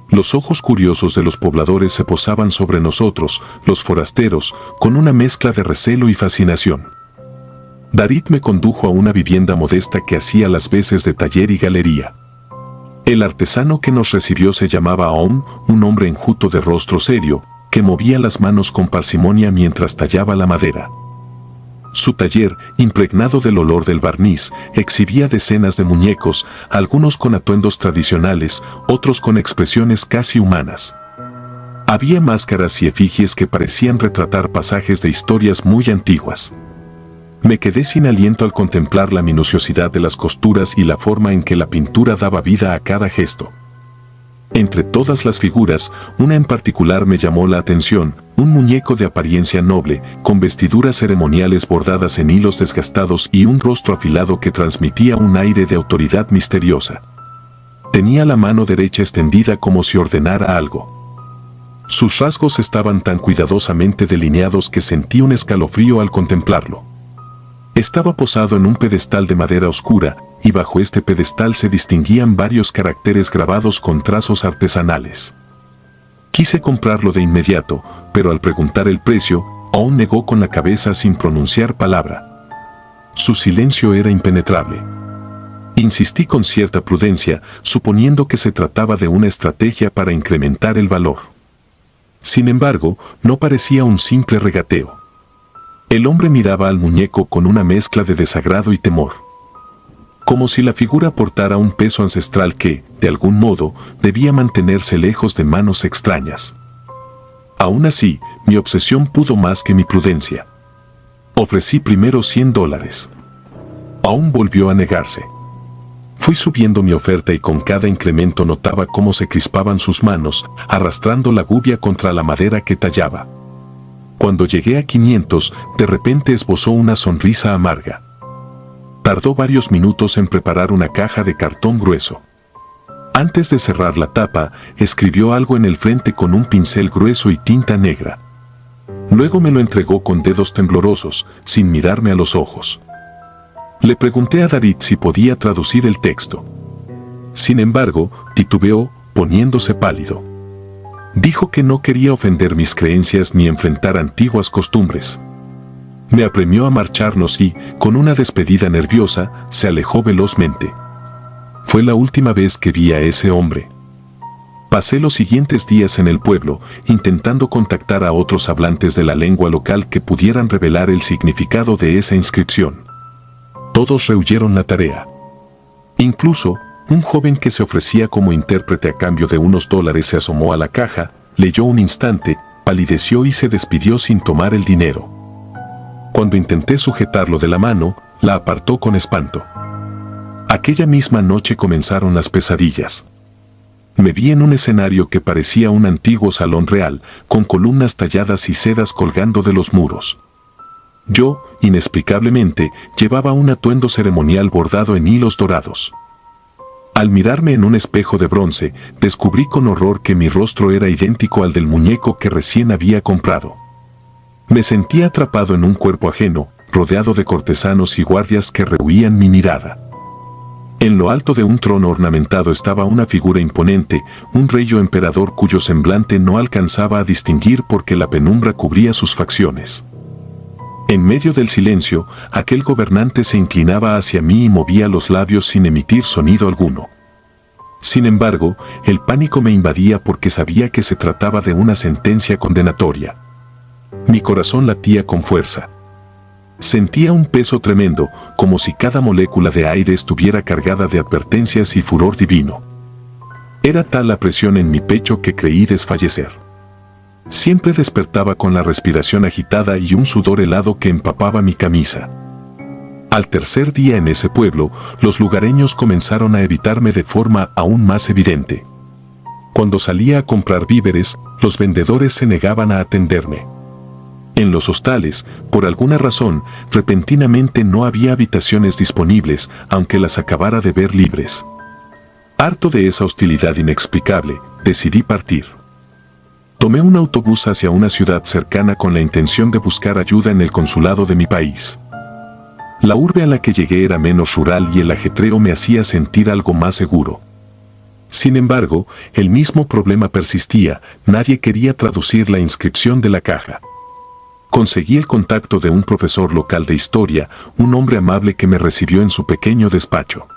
Los ojos curiosos de los pobladores se posaban sobre nosotros, los forasteros, con una mezcla de recelo y fascinación. Darit me condujo a una vivienda modesta que hacía las veces de taller y galería. El artesano que nos recibió se llamaba Aum, un hombre enjuto de rostro serio, que movía las manos con parsimonia mientras tallaba la madera. Su taller, impregnado del olor del barniz, exhibía decenas de muñecos, algunos con atuendos tradicionales, otros con expresiones casi humanas. Había máscaras y efigies que parecían retratar pasajes de historias muy antiguas. Me quedé sin aliento al contemplar la minuciosidad de las costuras y la forma en que la pintura daba vida a cada gesto. Entre todas las figuras, una en particular me llamó la atención, un muñeco de apariencia noble, con vestiduras ceremoniales bordadas en hilos desgastados y un rostro afilado que transmitía un aire de autoridad misteriosa. Tenía la mano derecha extendida como si ordenara algo. Sus rasgos estaban tan cuidadosamente delineados que sentí un escalofrío al contemplarlo. Estaba posado en un pedestal de madera oscura, y bajo este pedestal se distinguían varios caracteres grabados con trazos artesanales. Quise comprarlo de inmediato, pero al preguntar el precio, aún negó con la cabeza sin pronunciar palabra. Su silencio era impenetrable. Insistí con cierta prudencia, suponiendo que se trataba de una estrategia para incrementar el valor. Sin embargo, no parecía un simple regateo. El hombre miraba al muñeco con una mezcla de desagrado y temor. Como si la figura portara un peso ancestral que, de algún modo, debía mantenerse lejos de manos extrañas. Aún así, mi obsesión pudo más que mi prudencia. Ofrecí primero $100. Aún volvió a negarse. Fui subiendo mi oferta y con cada incremento notaba cómo se crispaban sus manos, arrastrando la gubia contra la madera que tallaba. Cuando llegué a 500, de repente esbozó una sonrisa amarga. Tardó varios minutos en preparar una caja de cartón grueso. Antes de cerrar la tapa, escribió algo en el frente con un pincel grueso y tinta negra. Luego me lo entregó con dedos temblorosos, sin mirarme a los ojos. Le pregunté a Darit si podía traducir el texto. Sin embargo, titubeó, poniéndose pálido. Dijo que no quería ofender mis creencias ni enfrentar antiguas costumbres. Me apremió a marcharnos y, con una despedida nerviosa, se alejó velozmente. Fue la última vez que vi a ese hombre. Pasé los siguientes días en el pueblo, intentando contactar a otros hablantes de la lengua local que pudieran revelar el significado de esa inscripción. Todos rehuyeron la tarea. Incluso, un joven que se ofrecía como intérprete a cambio de unos $, se asomó a la caja, leyó un instante, palideció y se despidió sin tomar el dinero. Cuando intenté sujetarlo de la mano, la apartó con espanto. Aquella misma noche comenzaron las pesadillas. Me vi en un escenario que parecía un antiguo salón real, con columnas talladas y sedas colgando de los muros. Yo, inexplicablemente, llevaba un atuendo ceremonial bordado en hilos dorados. Al mirarme en un espejo de bronce, descubrí con horror que mi rostro era idéntico al del muñeco que recién había comprado. Me sentía atrapado en un cuerpo ajeno, rodeado de cortesanos y guardias que rehuían mi mirada. En lo alto de un trono ornamentado estaba una figura imponente, un rey o emperador cuyo semblante no alcanzaba a distinguir porque la penumbra cubría sus facciones. En medio del silencio, aquel gobernante se inclinaba hacia mí y movía los labios sin emitir sonido alguno. Sin embargo, el pánico me invadía porque sabía que se trataba de una sentencia condenatoria. Mi corazón latía con fuerza. Sentía un peso tremendo, como si cada molécula de aire estuviera cargada de advertencias y furor divino. Era tal la presión en mi pecho que creí desfallecer. Siempre despertaba con la respiración agitada y un sudor helado que empapaba mi camisa. Al tercer día en ese pueblo, los lugareños comenzaron a evitarme de forma aún más evidente. Cuando salía a comprar víveres, los vendedores se negaban a atenderme. En los hostales, por alguna razón, repentinamente no había habitaciones disponibles, aunque las acabara de ver libres. Harto de esa hostilidad inexplicable, decidí partir. Tomé un autobús hacia una ciudad cercana con la intención de buscar ayuda en el consulado de mi país. La urbe a la que llegué era menos rural y el ajetreo me hacía sentir algo más seguro. Sin embargo, el mismo problema persistía, nadie quería traducir la inscripción de la caja. Conseguí el contacto de un profesor local de historia, un hombre amable que me recibió en su pequeño despacho.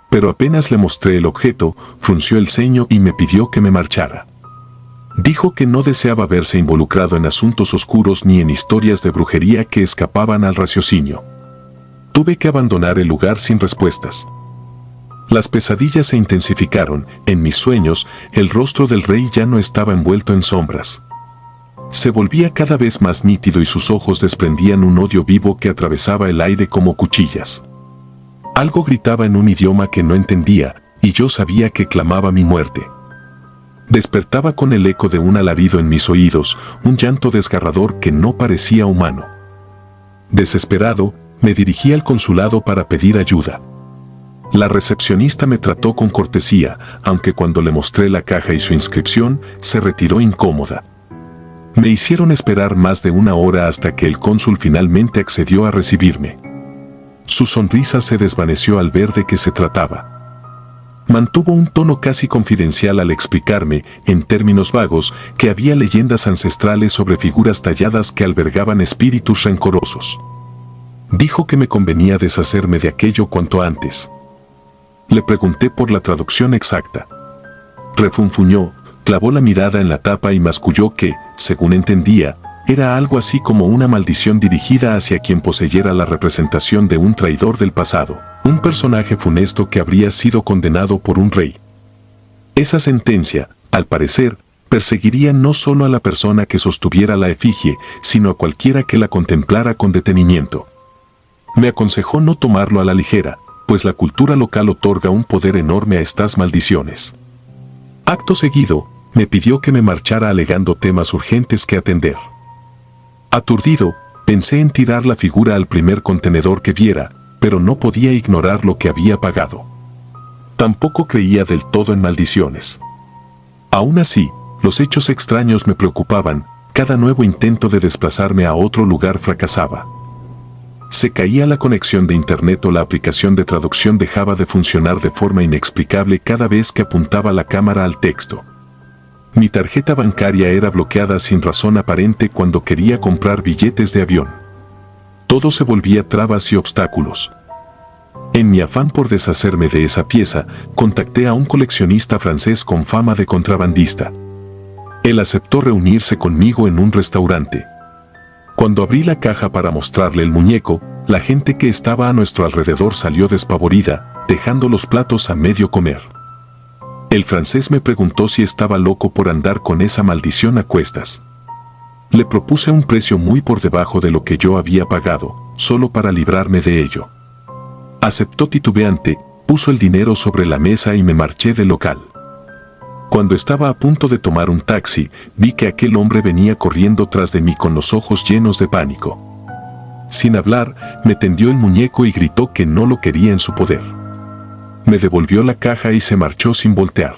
Pero apenas le mostré el objeto, frunció el ceño y me pidió que me marchara. Dijo que no deseaba verse involucrado en asuntos oscuros ni en historias de brujería que escapaban al raciocinio. Tuve que abandonar el lugar sin respuestas. Las pesadillas se intensificaron, en mis sueños, el rostro del rey ya no estaba envuelto en sombras. Se volvía cada vez más nítido y sus ojos desprendían un odio vivo que atravesaba el aire como cuchillas. Algo gritaba en un idioma que no entendía, y yo sabía que clamaba mi muerte. Despertaba con el eco de un alarido en mis oídos, un llanto desgarrador que no parecía humano. Desesperado, me dirigí al consulado para pedir ayuda. La recepcionista me trató con cortesía, aunque cuando le mostré la caja y su inscripción, se retiró incómoda. Me hicieron esperar más de una hora hasta que el cónsul finalmente accedió a recibirme. Su sonrisa se desvaneció al ver de qué se trataba. Mantuvo un tono casi confidencial al explicarme, en términos vagos, que había leyendas ancestrales sobre figuras talladas que albergaban espíritus rencorosos. Dijo que me convenía deshacerme de aquello cuanto antes. Le pregunté por la traducción exacta. Refunfuñó, clavó la mirada en la tapa y masculló que, según entendía, era algo así como una maldición dirigida hacia quien poseyera la representación de un traidor del pasado, un personaje funesto que habría sido condenado por un rey. Esa sentencia, al parecer, perseguiría no solo a la persona que sostuviera la efigie, sino a cualquiera que la contemplara con detenimiento. Me aconsejó no tomarlo a la ligera, pues la cultura local otorga un poder enorme a estas maldiciones. Acto seguido, me pidió que me marchara alegando temas urgentes que atender. Aturdido, pensé en tirar la figura al primer contenedor que viera, pero no podía ignorar lo que había pagado. Tampoco creía del todo en maldiciones. Aún así, los hechos extraños me preocupaban, cada nuevo intento de desplazarme a otro lugar fracasaba. Se caía la conexión de internet o la aplicación de traducción dejaba de funcionar de forma inexplicable cada vez que apuntaba la cámara al texto. Mi tarjeta bancaria era bloqueada sin razón aparente cuando quería comprar billetes de avión. Todo se volvía trabas y obstáculos. En mi afán por deshacerme de esa pieza, contacté a un coleccionista francés con fama de contrabandista. Él aceptó reunirse conmigo en un restaurante. Cuando abrí la caja para mostrarle el muñeco, la gente que estaba a nuestro alrededor salió despavorida, dejando los platos a medio comer. El francés me preguntó si estaba loco por andar con esa maldición a cuestas. Le propuse un precio muy por debajo de lo que yo había pagado, solo para librarme de ello. Aceptó titubeante, puso el dinero sobre la mesa y me marché del local. Cuando estaba a punto de tomar un taxi, vi que aquel hombre venía corriendo tras de mí con los ojos llenos de pánico. Sin hablar, me tendió el muñeco y gritó que no lo quería en su poder. Me devolvió la caja y se marchó sin voltear.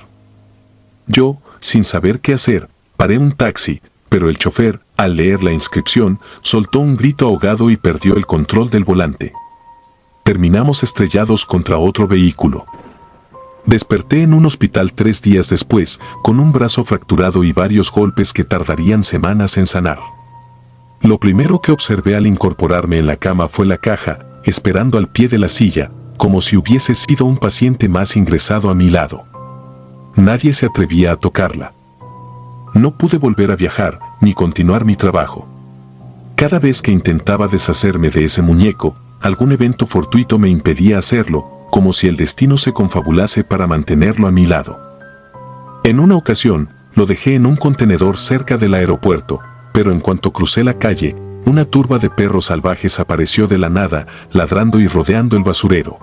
Yo, sin saber qué hacer, paré un taxi, pero el chofer, al leer la inscripción, soltó un grito ahogado y perdió el control del volante. Terminamos estrellados contra otro vehículo. Desperté en un hospital 3 días después, con un brazo fracturado y varios golpes que tardarían semanas en sanar. Lo primero que observé al incorporarme en la cama fue la caja, esperando al pie de la silla, como si hubiese sido un paciente más ingresado a mi lado. Nadie se atrevía a tocarla. No pude volver a viajar, ni continuar mi trabajo. Cada vez que intentaba deshacerme de ese muñeco, algún evento fortuito me impedía hacerlo, como si el destino se confabulase para mantenerlo a mi lado. En una ocasión, lo dejé en un contenedor cerca del aeropuerto, pero en cuanto crucé la calle, una turba de perros salvajes apareció de la nada, ladrando y rodeando el basurero.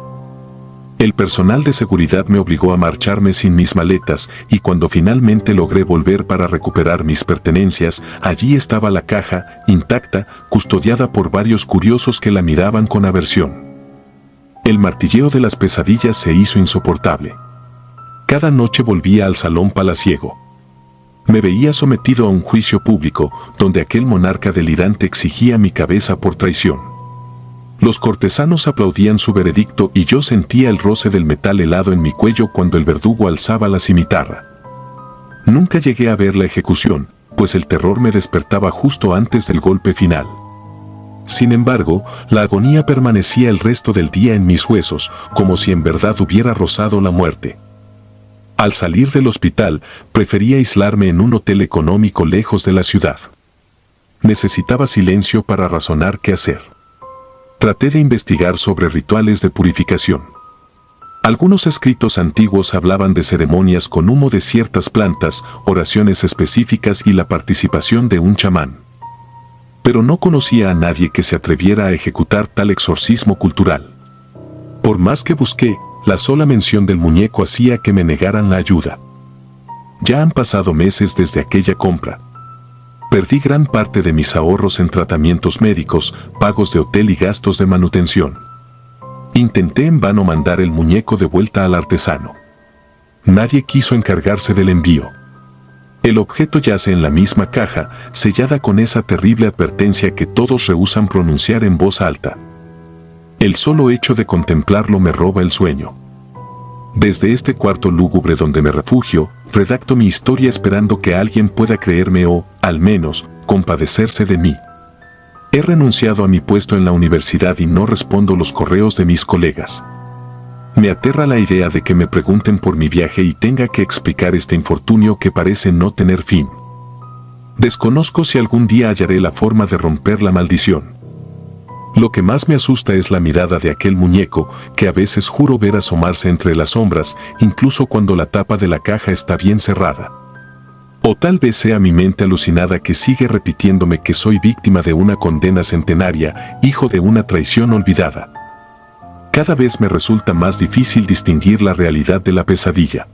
El personal de seguridad me obligó a marcharme sin mis maletas y cuando finalmente logré volver para recuperar mis pertenencias, allí estaba la caja, intacta, custodiada por varios curiosos que la miraban con aversión. El martilleo de las pesadillas se hizo insoportable. Cada noche volvía al salón palaciego. Me veía sometido a un juicio público, donde aquel monarca delirante exigía mi cabeza por traición. Los cortesanos aplaudían su veredicto y yo sentía el roce del metal helado en mi cuello cuando el verdugo alzaba la cimitarra. Nunca llegué a ver la ejecución, pues el terror me despertaba justo antes del golpe final. Sin embargo, la agonía permanecía el resto del día en mis huesos, como si en verdad hubiera rozado la muerte. Al salir del hospital, preferí aislarme en un hotel económico lejos de la ciudad. Necesitaba silencio para razonar qué hacer. Traté de investigar sobre rituales de purificación. Algunos escritos antiguos hablaban de ceremonias con humo de ciertas plantas, oraciones específicas y la participación de un chamán. Pero no conocía a nadie que se atreviera a ejecutar tal exorcismo cultural. Por más que busqué, la sola mención del muñeco hacía que me negaran la ayuda. Ya han pasado meses desde aquella compra. Perdí gran parte de mis ahorros en tratamientos médicos, pagos de hotel y gastos de manutención. Intenté en vano mandar el muñeco de vuelta al artesano. Nadie quiso encargarse del envío. El objeto yace en la misma caja, sellada con esa terrible advertencia que todos rehúsan pronunciar en voz alta. El solo hecho de contemplarlo me roba el sueño. Desde este cuarto lúgubre donde me refugio, redacto mi historia esperando que alguien pueda creerme o, al menos, compadecerse de mí. He renunciado a mi puesto en la universidad y no respondo los correos de mis colegas. Me aterra la idea de que me pregunten por mi viaje y tenga que explicar este infortunio que parece no tener fin. Desconozco si algún día hallaré la forma de romper la maldición. Lo que más me asusta es la mirada de aquel muñeco que a veces juro ver asomarse entre las sombras, incluso cuando la tapa de la caja está bien cerrada. O tal vez sea mi mente alucinada que sigue repitiéndome que soy víctima de una condena centenaria, hijo de una traición olvidada. Cada vez me resulta más difícil distinguir la realidad de la pesadilla.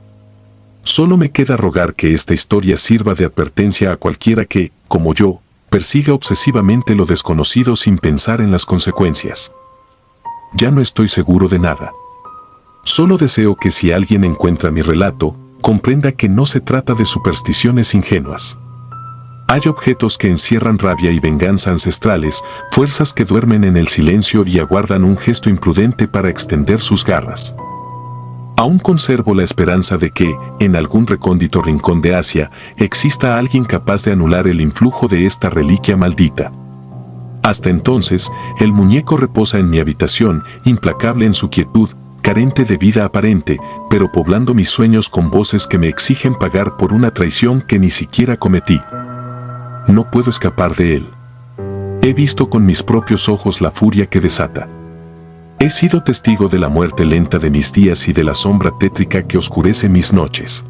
Solo me queda rogar que esta historia sirva de advertencia a cualquiera que, como yo, persiga obsesivamente lo desconocido sin pensar en las consecuencias. Ya no estoy seguro de nada. Solo deseo que si alguien encuentra mi relato, comprenda que no se trata de supersticiones ingenuas. Hay objetos que encierran rabia y venganza ancestrales, fuerzas que duermen en el silencio y aguardan un gesto imprudente para extender sus garras. Aún conservo la esperanza de que, en algún recóndito rincón de Asia, exista alguien capaz de anular el influjo de esta reliquia maldita. Hasta entonces, el muñeco reposa en mi habitación, implacable en su quietud, carente de vida aparente, pero poblando mis sueños con voces que me exigen pagar por una traición que ni siquiera cometí. No puedo escapar de él. He visto con mis propios ojos la furia que desata. He sido testigo de la muerte lenta de mis días y de la sombra tétrica que oscurece mis noches.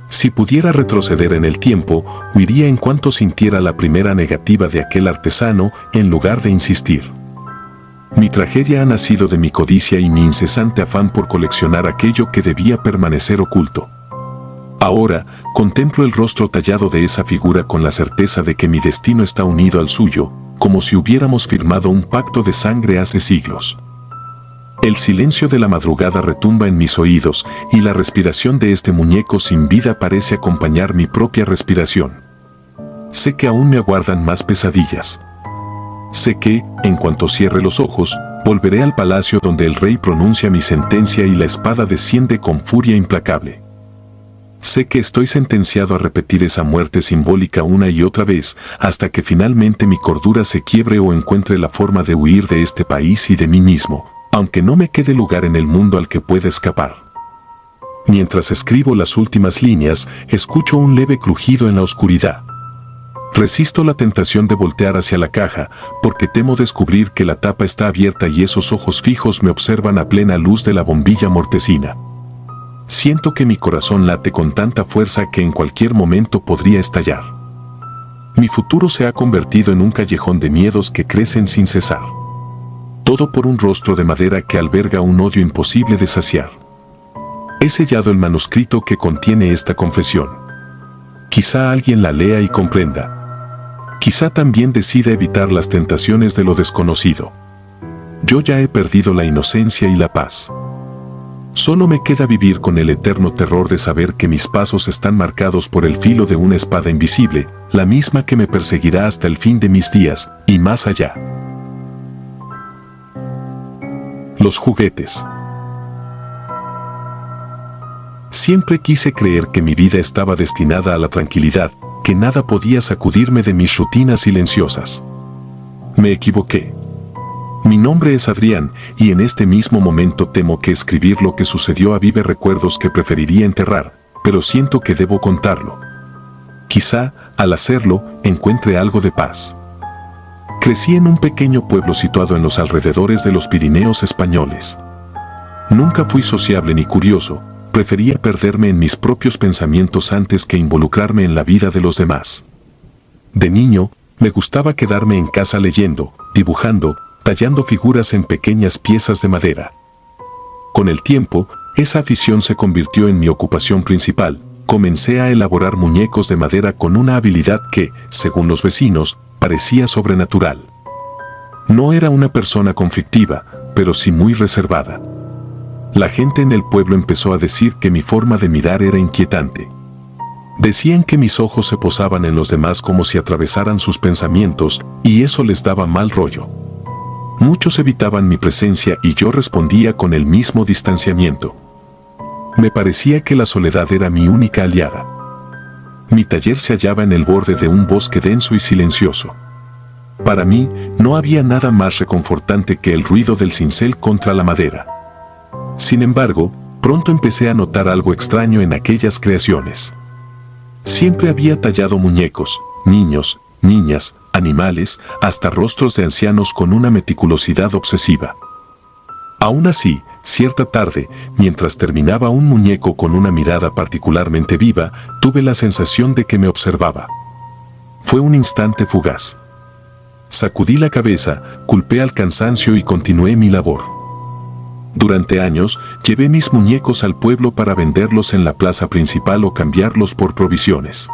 Si pudiera retroceder en el tiempo, huiría en cuanto sintiera la primera negativa de aquel artesano, en lugar de insistir. Mi tragedia ha nacido de mi codicia y mi incesante afán por coleccionar aquello que debía permanecer oculto. Ahora, contemplo el rostro tallado de esa figura con la certeza de que mi destino está unido al suyo, como si hubiéramos firmado un pacto de sangre hace siglos. El silencio de la madrugada retumba en mis oídos y la respiración de este muñeco sin vida parece acompañar mi propia respiración. Sé que aún me aguardan más pesadillas. Sé que, en cuanto cierre los ojos, volveré al palacio donde el rey pronuncia mi sentencia y la espada desciende con furia implacable. Sé que estoy sentenciado a repetir esa muerte simbólica una y otra vez, hasta que finalmente mi cordura se quiebre o encuentre la forma de huir de este país y de mí mismo, aunque no me quede lugar en el mundo al que pueda escapar. Mientras escribo las últimas líneas, escucho un leve crujido en la oscuridad. Resisto la tentación de voltear hacia la caja, porque temo descubrir que la tapa está abierta y esos ojos fijos me observan a plena luz de la bombilla mortecina. Siento que mi corazón late con tanta fuerza que en cualquier momento podría estallar. Mi futuro se ha convertido en un callejón de miedos que crecen sin cesar. Todo por un rostro de madera que alberga un odio imposible de saciar. He sellado el manuscrito que contiene esta confesión. Quizá alguien la lea y comprenda. Quizá también decida evitar las tentaciones de lo desconocido. Yo ya he perdido la inocencia y la paz. Solo me queda vivir con el eterno terror de saber que mis pasos están marcados por el filo de una espada invisible, la misma que me perseguirá hasta el fin de mis días, y más allá. Los juguetes. Siempre quise creer que mi vida estaba destinada a la tranquilidad, que nada podía sacudirme de mis rutinas silenciosas. Me equivoqué. Mi nombre es Adrián, y en este mismo momento temo que escribir lo que sucedió avive recuerdos que preferiría enterrar, pero siento que debo contarlo. Quizá, al hacerlo, encuentre algo de paz. Crecí en un pequeño pueblo situado en los alrededores de los Pirineos españoles. Nunca fui sociable ni curioso, prefería perderme en mis propios pensamientos antes que involucrarme en la vida de los demás. De niño, me gustaba quedarme en casa leyendo, dibujando, tallando figuras en pequeñas piezas de madera. Con el tiempo, esa afición se convirtió en mi ocupación principal. Comencé a elaborar muñecos de madera con una habilidad que, según los vecinos, parecía sobrenatural. No era una persona conflictiva, pero sí muy reservada. La gente en el pueblo empezó a decir que mi forma de mirar era inquietante. Decían que mis ojos se posaban en los demás como si atravesaran sus pensamientos, y eso les daba mal rollo. Muchos evitaban mi presencia y yo respondía con el mismo distanciamiento. Me parecía que la soledad era mi única aliada. Mi taller se hallaba en el borde de un bosque denso y silencioso. Para mí, no había nada más reconfortante que el ruido del cincel contra la madera. Sin embargo, pronto empecé a notar algo extraño en aquellas creaciones. Siempre había tallado muñecos, niños, niñas, animales, hasta rostros de ancianos con una meticulosidad obsesiva. Aún así, cierta tarde, mientras terminaba un muñeco con una mirada particularmente viva, tuve la sensación de que me observaba. Fue un instante fugaz. Sacudí la cabeza, culpé al cansancio y continué mi labor. Durante años, llevé mis muñecos al pueblo para venderlos en la plaza principal o cambiarlos por provisiones.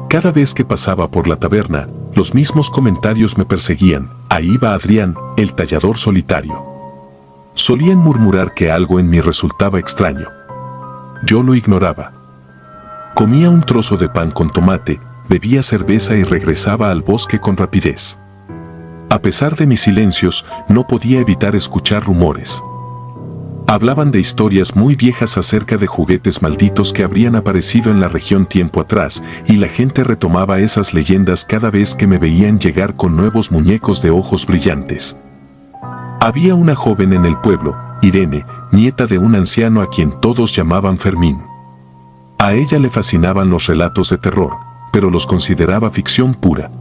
Cada vez que pasaba por la taberna, los mismos comentarios me perseguían. Ahí va Adrián, el tallador solitario. Solían murmurar que algo en mí resultaba extraño. Yo lo ignoraba. Comía un trozo de pan con tomate, bebía cerveza y regresaba al bosque con rapidez. A pesar de mis silencios, no podía evitar escuchar rumores. Hablaban de historias muy viejas acerca de juguetes malditos que habrían aparecido en la región tiempo atrás, y la gente retomaba esas leyendas cada vez que me veían llegar con nuevos muñecos de ojos brillantes. Había una joven en el pueblo, Irene, nieta de un anciano a quien todos llamaban Fermín. A ella le fascinaban los relatos de terror, pero los consideraba ficción pura.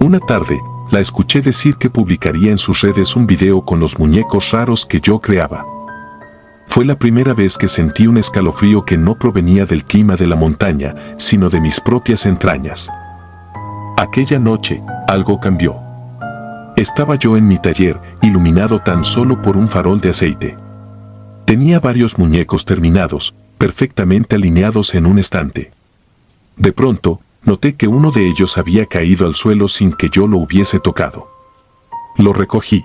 Una tarde, la escuché decir que publicaría en sus redes un video con los muñecos raros que yo creaba. Fue la primera vez que sentí un escalofrío que no provenía del clima de la montaña, sino de mis propias entrañas. Aquella noche, algo cambió. Estaba yo en mi taller, iluminado tan solo por un farol de aceite. Tenía varios muñecos terminados, perfectamente alineados en un estante. De pronto, noté que uno de ellos había caído al suelo sin que yo lo hubiese tocado. Lo recogí.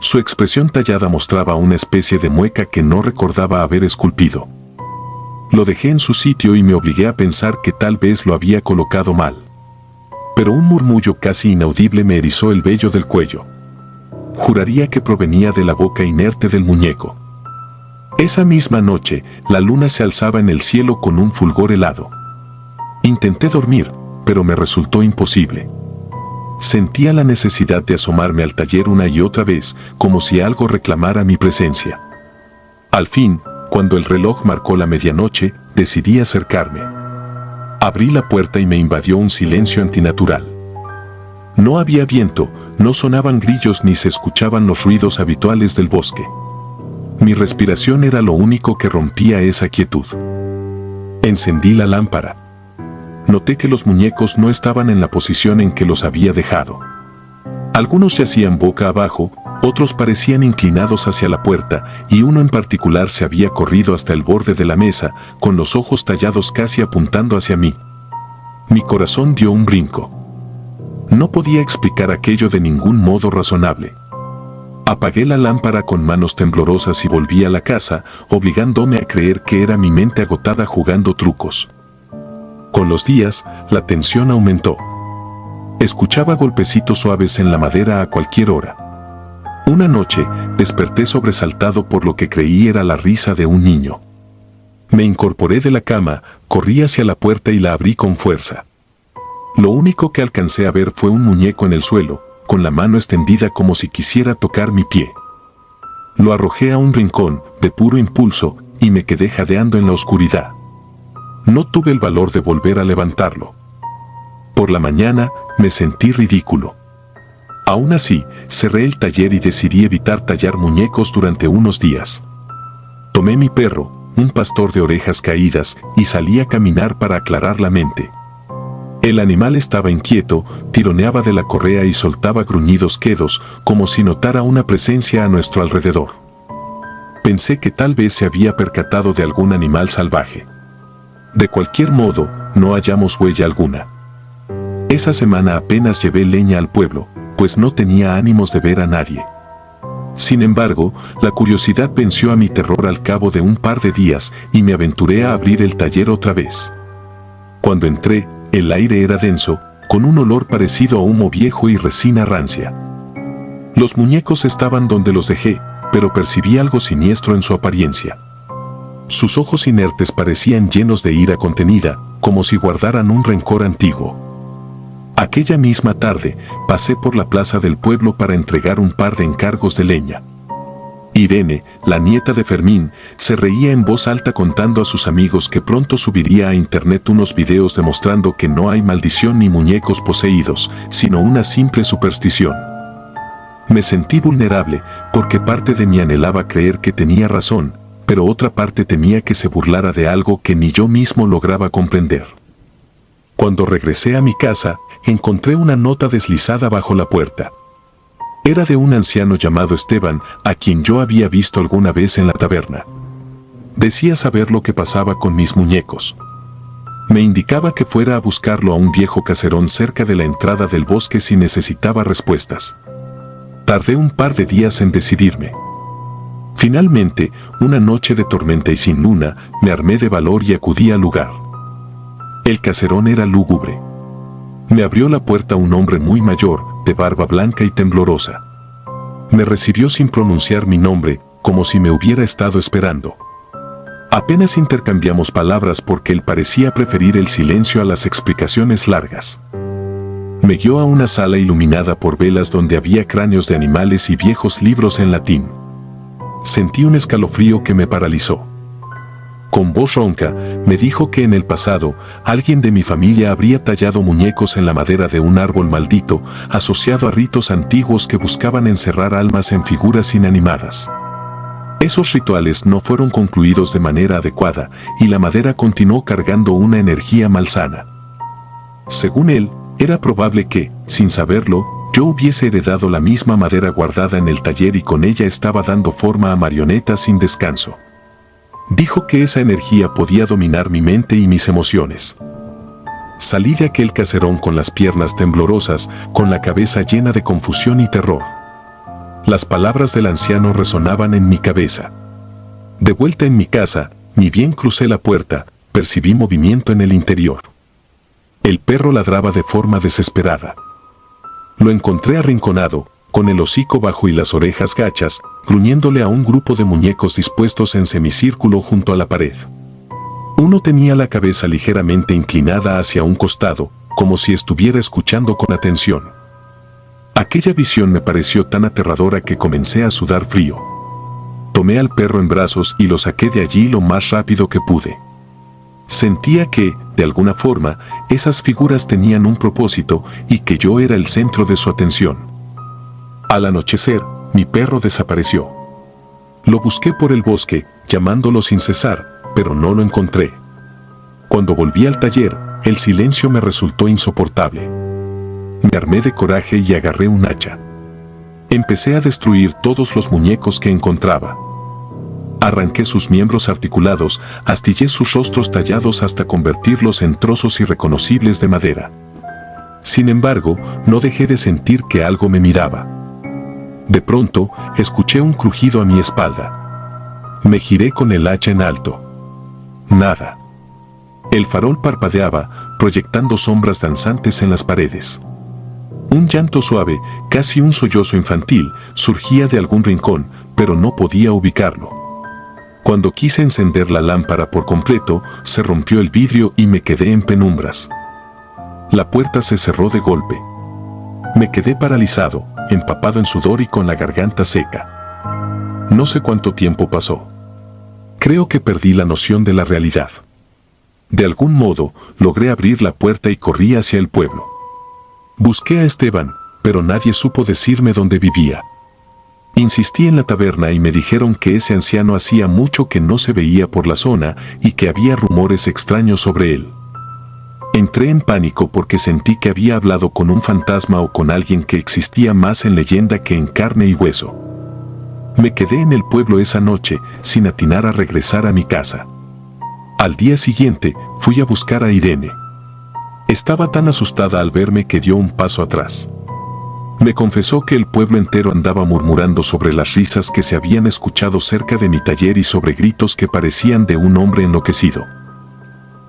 Su expresión tallada mostraba una especie de mueca que no recordaba haber esculpido. Lo dejé en su sitio y me obligué a pensar que tal vez lo había colocado mal. Pero un murmullo casi inaudible me erizó el vello del cuello. Juraría que provenía de la boca inerte del muñeco. Esa misma noche, la luna se alzaba en el cielo con un fulgor helado. Intenté dormir, pero me resultó imposible. Sentía la necesidad de asomarme al taller una y otra vez, como si algo reclamara mi presencia. Al fin, cuando el reloj marcó la medianoche, decidí acercarme. Abrí la puerta y me invadió un silencio antinatural. No había viento, no sonaban grillos ni se escuchaban los ruidos habituales del bosque. Mi respiración era lo único que rompía esa quietud. Encendí la lámpara. Noté que los muñecos no estaban en la posición en que los había dejado. Algunos yacían boca abajo, otros parecían inclinados hacia la puerta, y uno en particular se había corrido hasta el borde de la mesa, con los ojos tallados casi apuntando hacia mí. Mi corazón dio un brinco. No podía explicar aquello de ningún modo razonable. Apagué la lámpara con manos temblorosas y volví a la casa, obligándome a creer que era mi mente agotada jugando trucos. Con los días, la tensión aumentó. Escuchaba golpecitos suaves en la madera a cualquier hora. Una noche, desperté sobresaltado por lo que creí era la risa de un niño. Me incorporé de la cama, corrí hacia la puerta y la abrí con fuerza. Lo único que alcancé a ver fue un muñeco en el suelo, con la mano extendida como si quisiera tocar mi pie. Lo arrojé a un rincón, de puro impulso, y me quedé jadeando en la oscuridad. No tuve el valor de volver a levantarlo. Por la mañana, me sentí ridículo. Aún así, cerré el taller y decidí evitar tallar muñecos durante unos días. Tomé mi perro, un pastor de orejas caídas, y salí a caminar para aclarar la mente. El animal estaba inquieto, tironeaba de la correa y soltaba gruñidos quedos, como si notara una presencia a nuestro alrededor. Pensé que tal vez se había percatado de algún animal salvaje. De cualquier modo, no hallamos huella alguna. Esa semana apenas llevé leña al pueblo, pues no tenía ánimos de ver a nadie. Sin embargo, la curiosidad venció a mi terror al cabo de un par de días y me aventuré a abrir el taller otra vez. Cuando entré, el aire era denso, con un olor parecido a humo viejo y resina rancia. Los muñecos estaban donde los dejé, pero percibí algo siniestro en su apariencia. Sus ojos inertes parecían llenos de ira contenida, como si guardaran un rencor antiguo. Aquella misma tarde, pasé por la plaza del pueblo para entregar un par de encargos de leña. Irene, la nieta de Fermín, se reía en voz alta contando a sus amigos que pronto subiría a internet unos videos demostrando que no hay maldición ni muñecos poseídos, sino una simple superstición. Me sentí vulnerable porque parte de mí anhelaba creer que tenía razón, pero otra parte temía que se burlara de algo que ni yo mismo lograba comprender. Cuando regresé a mi casa, encontré una nota deslizada bajo la puerta. Era de un anciano llamado Esteban, a quien yo había visto alguna vez en la taberna. Decía saber lo que pasaba con mis muñecos. Me indicaba que fuera a buscarlo a un viejo caserón cerca de la entrada del bosque si necesitaba respuestas. Tardé un par de días en decidirme. Finalmente, una noche de tormenta y sin luna, me armé de valor y acudí al lugar. El caserón era lúgubre. Me abrió la puerta un hombre muy mayor, de barba blanca y temblorosa. Me recibió sin pronunciar mi nombre, como si me hubiera estado esperando. Apenas intercambiamos palabras porque él parecía preferir el silencio a las explicaciones largas. Me guió a una sala iluminada por velas donde había cráneos de animales y viejos libros en latín. Sentí un escalofrío que me paralizó. Con voz ronca, me dijo que en el pasado, alguien de mi familia habría tallado muñecos en la madera de un árbol maldito, asociado a ritos antiguos que buscaban encerrar almas en figuras inanimadas. Esos rituales no fueron concluidos de manera adecuada, y la madera continuó cargando una energía malsana. Según él, era probable que, sin saberlo, yo hubiese heredado la misma madera guardada en el taller y con ella estaba dando forma a marionetas sin descanso. Dijo que esa energía podía dominar mi mente y mis emociones. Salí de aquel caserón con las piernas temblorosas, con la cabeza llena de confusión y terror. Las palabras del anciano resonaban en mi cabeza. De vuelta en mi casa, ni bien crucé la puerta, percibí movimiento en el interior. El perro ladraba de forma desesperada. Lo encontré arrinconado, con el hocico bajo y las orejas gachas, gruñéndole a un grupo de muñecos dispuestos en semicírculo junto a la pared. Uno tenía la cabeza ligeramente inclinada hacia un costado, como si estuviera escuchando con atención. Aquella visión me pareció tan aterradora que comencé a sudar frío. Tomé al perro en brazos y lo saqué de allí lo más rápido que pude. Sentía que, de alguna forma, esas figuras tenían un propósito y que yo era el centro de su atención. Al anochecer, mi perro desapareció. Lo busqué por el bosque, llamándolo sin cesar, pero no lo encontré. Cuando volví al taller, el silencio me resultó insoportable. Me armé de coraje y agarré un hacha. Empecé a destruir todos los muñecos que encontraba. Arranqué sus miembros articulados, astillé sus rostros tallados hasta convertirlos en trozos irreconocibles de madera. Sin embargo, no dejé de sentir que algo me miraba. De pronto, escuché un crujido a mi espalda. Me giré con el hacha en alto. Nada. El farol parpadeaba, proyectando sombras danzantes en las paredes. Un llanto suave, casi un sollozo infantil, surgía de algún rincón, pero no podía ubicarlo. Cuando quise encender la lámpara por completo, se rompió el vidrio y me quedé en penumbras. La puerta se cerró de golpe. Me quedé paralizado, empapado en sudor y con la garganta seca. No sé cuánto tiempo pasó. Creo que perdí la noción de la realidad. De algún modo, logré abrir la puerta y corrí hacia el pueblo. Busqué a Esteban, pero nadie supo decirme dónde vivía. Insistí en la taberna y me dijeron que ese anciano hacía mucho que no se veía por la zona y que había rumores extraños sobre él. Entré en pánico porque sentí que había hablado con un fantasma o con alguien que existía más en leyenda que en carne y hueso. Me quedé en el pueblo esa noche, sin atinar a regresar a mi casa. Al día siguiente, fui a buscar a Irene. Estaba tan asustada al verme que dio un paso atrás. Me confesó que el pueblo entero andaba murmurando sobre las risas que se habían escuchado cerca de mi taller y sobre gritos que parecían de un hombre enloquecido.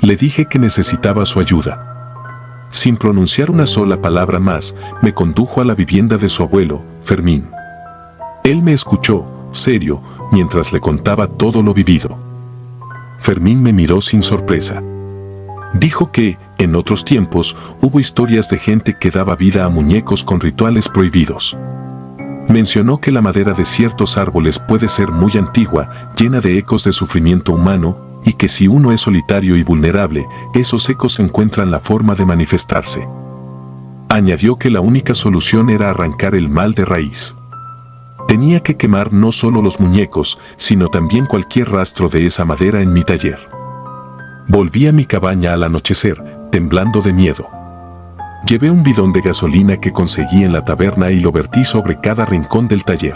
Le dije que necesitaba su ayuda. Sin pronunciar una sola palabra más, me condujo a la vivienda de su abuelo, Fermín. Él me escuchó, serio, mientras le contaba todo lo vivido. Fermín me miró sin sorpresa. Dijo que, en otros tiempos, hubo historias de gente que daba vida a muñecos con rituales prohibidos. Mencionó que la madera de ciertos árboles puede ser muy antigua, llena de ecos de sufrimiento humano, y que si uno es solitario y vulnerable, esos ecos encuentran la forma de manifestarse. Añadió que la única solución era arrancar el mal de raíz. Tenía que quemar no solo los muñecos, sino también cualquier rastro de esa madera en mi taller. Volví a mi cabaña al anochecer, temblando de miedo. Llevé un bidón de gasolina que conseguí en la taberna y lo vertí sobre cada rincón del taller.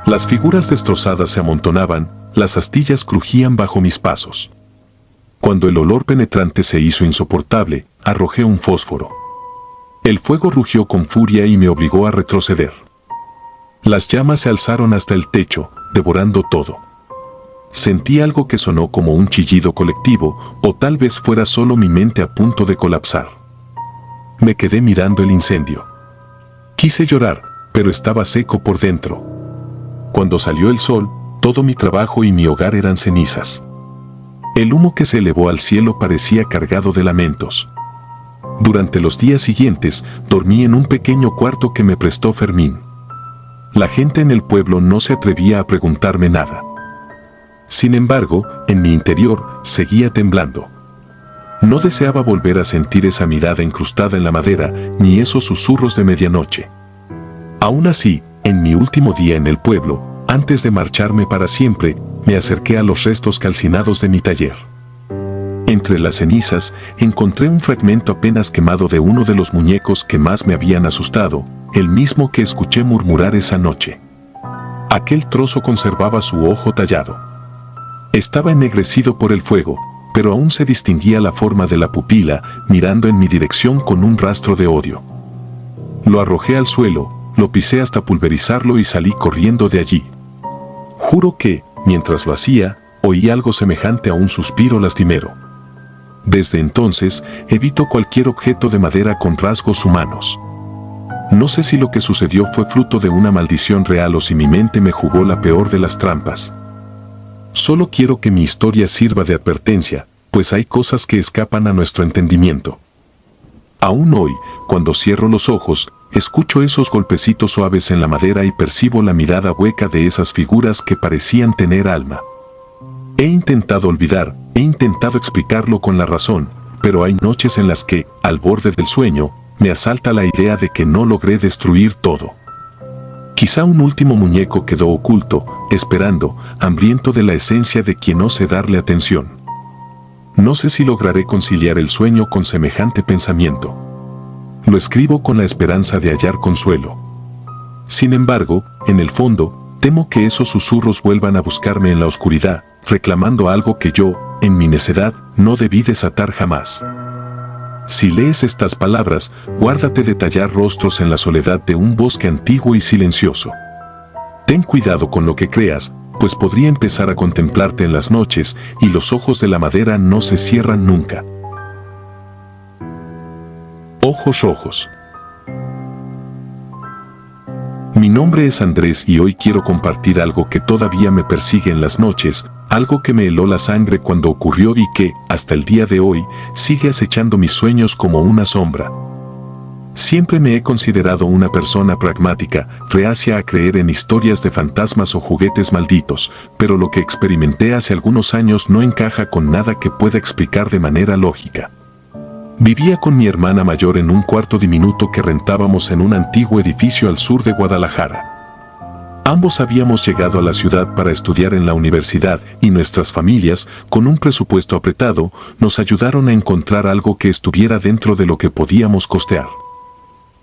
Las figuras destrozadas se amontonaban, las astillas crujían bajo mis pasos. Cuando el olor penetrante se hizo insoportable, arrojé un fósforo. El fuego rugió con furia y me obligó a retroceder. Las llamas se alzaron hasta el techo, devorando todo. Sentí algo que sonó como un chillido colectivo, o tal vez fuera solo mi mente a punto de colapsar. Me quedé mirando el incendio. Quise llorar, pero estaba seco por dentro. Cuando salió el sol, todo mi trabajo y mi hogar eran cenizas. El humo que se elevó al cielo parecía cargado de lamentos. Durante los días siguientes, dormí en un pequeño cuarto que me prestó Fermín. La gente en el pueblo no se atrevía a preguntarme nada. Sin embargo, en mi interior, seguía temblando. No deseaba volver a sentir esa mirada incrustada en la madera, ni esos susurros de medianoche. Aún así, en mi último día en el pueblo, antes de marcharme para siempre, me acerqué a los restos calcinados de mi taller. Entre las cenizas, encontré un fragmento apenas quemado de uno de los muñecos que más me habían asustado, el mismo que escuché murmurar esa noche. Aquel trozo conservaba su ojo tallado. Estaba ennegrecido por el fuego, pero aún se distinguía la forma de la pupila, mirando en mi dirección con un rastro de odio. Lo arrojé al suelo, lo pisé hasta pulverizarlo y salí corriendo de allí. Juro que, mientras lo hacía, oí algo semejante a un suspiro lastimero. Desde entonces, evito cualquier objeto de madera con rasgos humanos. No sé si lo que sucedió fue fruto de una maldición real o si mi mente me jugó la peor de las trampas. Solo quiero que mi historia sirva de advertencia, pues hay cosas que escapan a nuestro entendimiento. Aún hoy, cuando cierro los ojos, escucho esos golpecitos suaves en la madera y percibo la mirada hueca de esas figuras que parecían tener alma. He intentado olvidar, he intentado explicarlo con la razón, pero hay noches en las que, al borde del sueño, me asalta la idea de que no logré destruir todo. Quizá un último muñeco quedó oculto, esperando, hambriento de la esencia de quien ose darle atención. No sé si lograré conciliar el sueño con semejante pensamiento. Lo escribo con la esperanza de hallar consuelo. Sin embargo, en el fondo, temo que esos susurros vuelvan a buscarme en la oscuridad, reclamando algo que yo, en mi necedad, no debí desatar jamás. Si lees estas palabras, guárdate de tallar rostros en la soledad de un bosque antiguo y silencioso. Ten cuidado con lo que creas, pues podría empezar a contemplarte en las noches y los ojos de la madera no se cierran nunca. Ojos rojos. Mi nombre es Andrés y hoy quiero compartir algo que todavía me persigue en las noches, algo que me heló la sangre cuando ocurrió y que, hasta el día de hoy, sigue acechando mis sueños como una sombra. Siempre me he considerado una persona pragmática, reacia a creer en historias de fantasmas o juguetes malditos, pero lo que experimenté hace algunos años no encaja con nada que pueda explicar de manera lógica. Vivía con mi hermana mayor en un cuarto diminuto que rentábamos en un antiguo edificio al sur de Guadalajara. Ambos habíamos llegado a la ciudad para estudiar en la universidad y nuestras familias, con un presupuesto apretado, nos ayudaron a encontrar algo que estuviera dentro de lo que podíamos costear.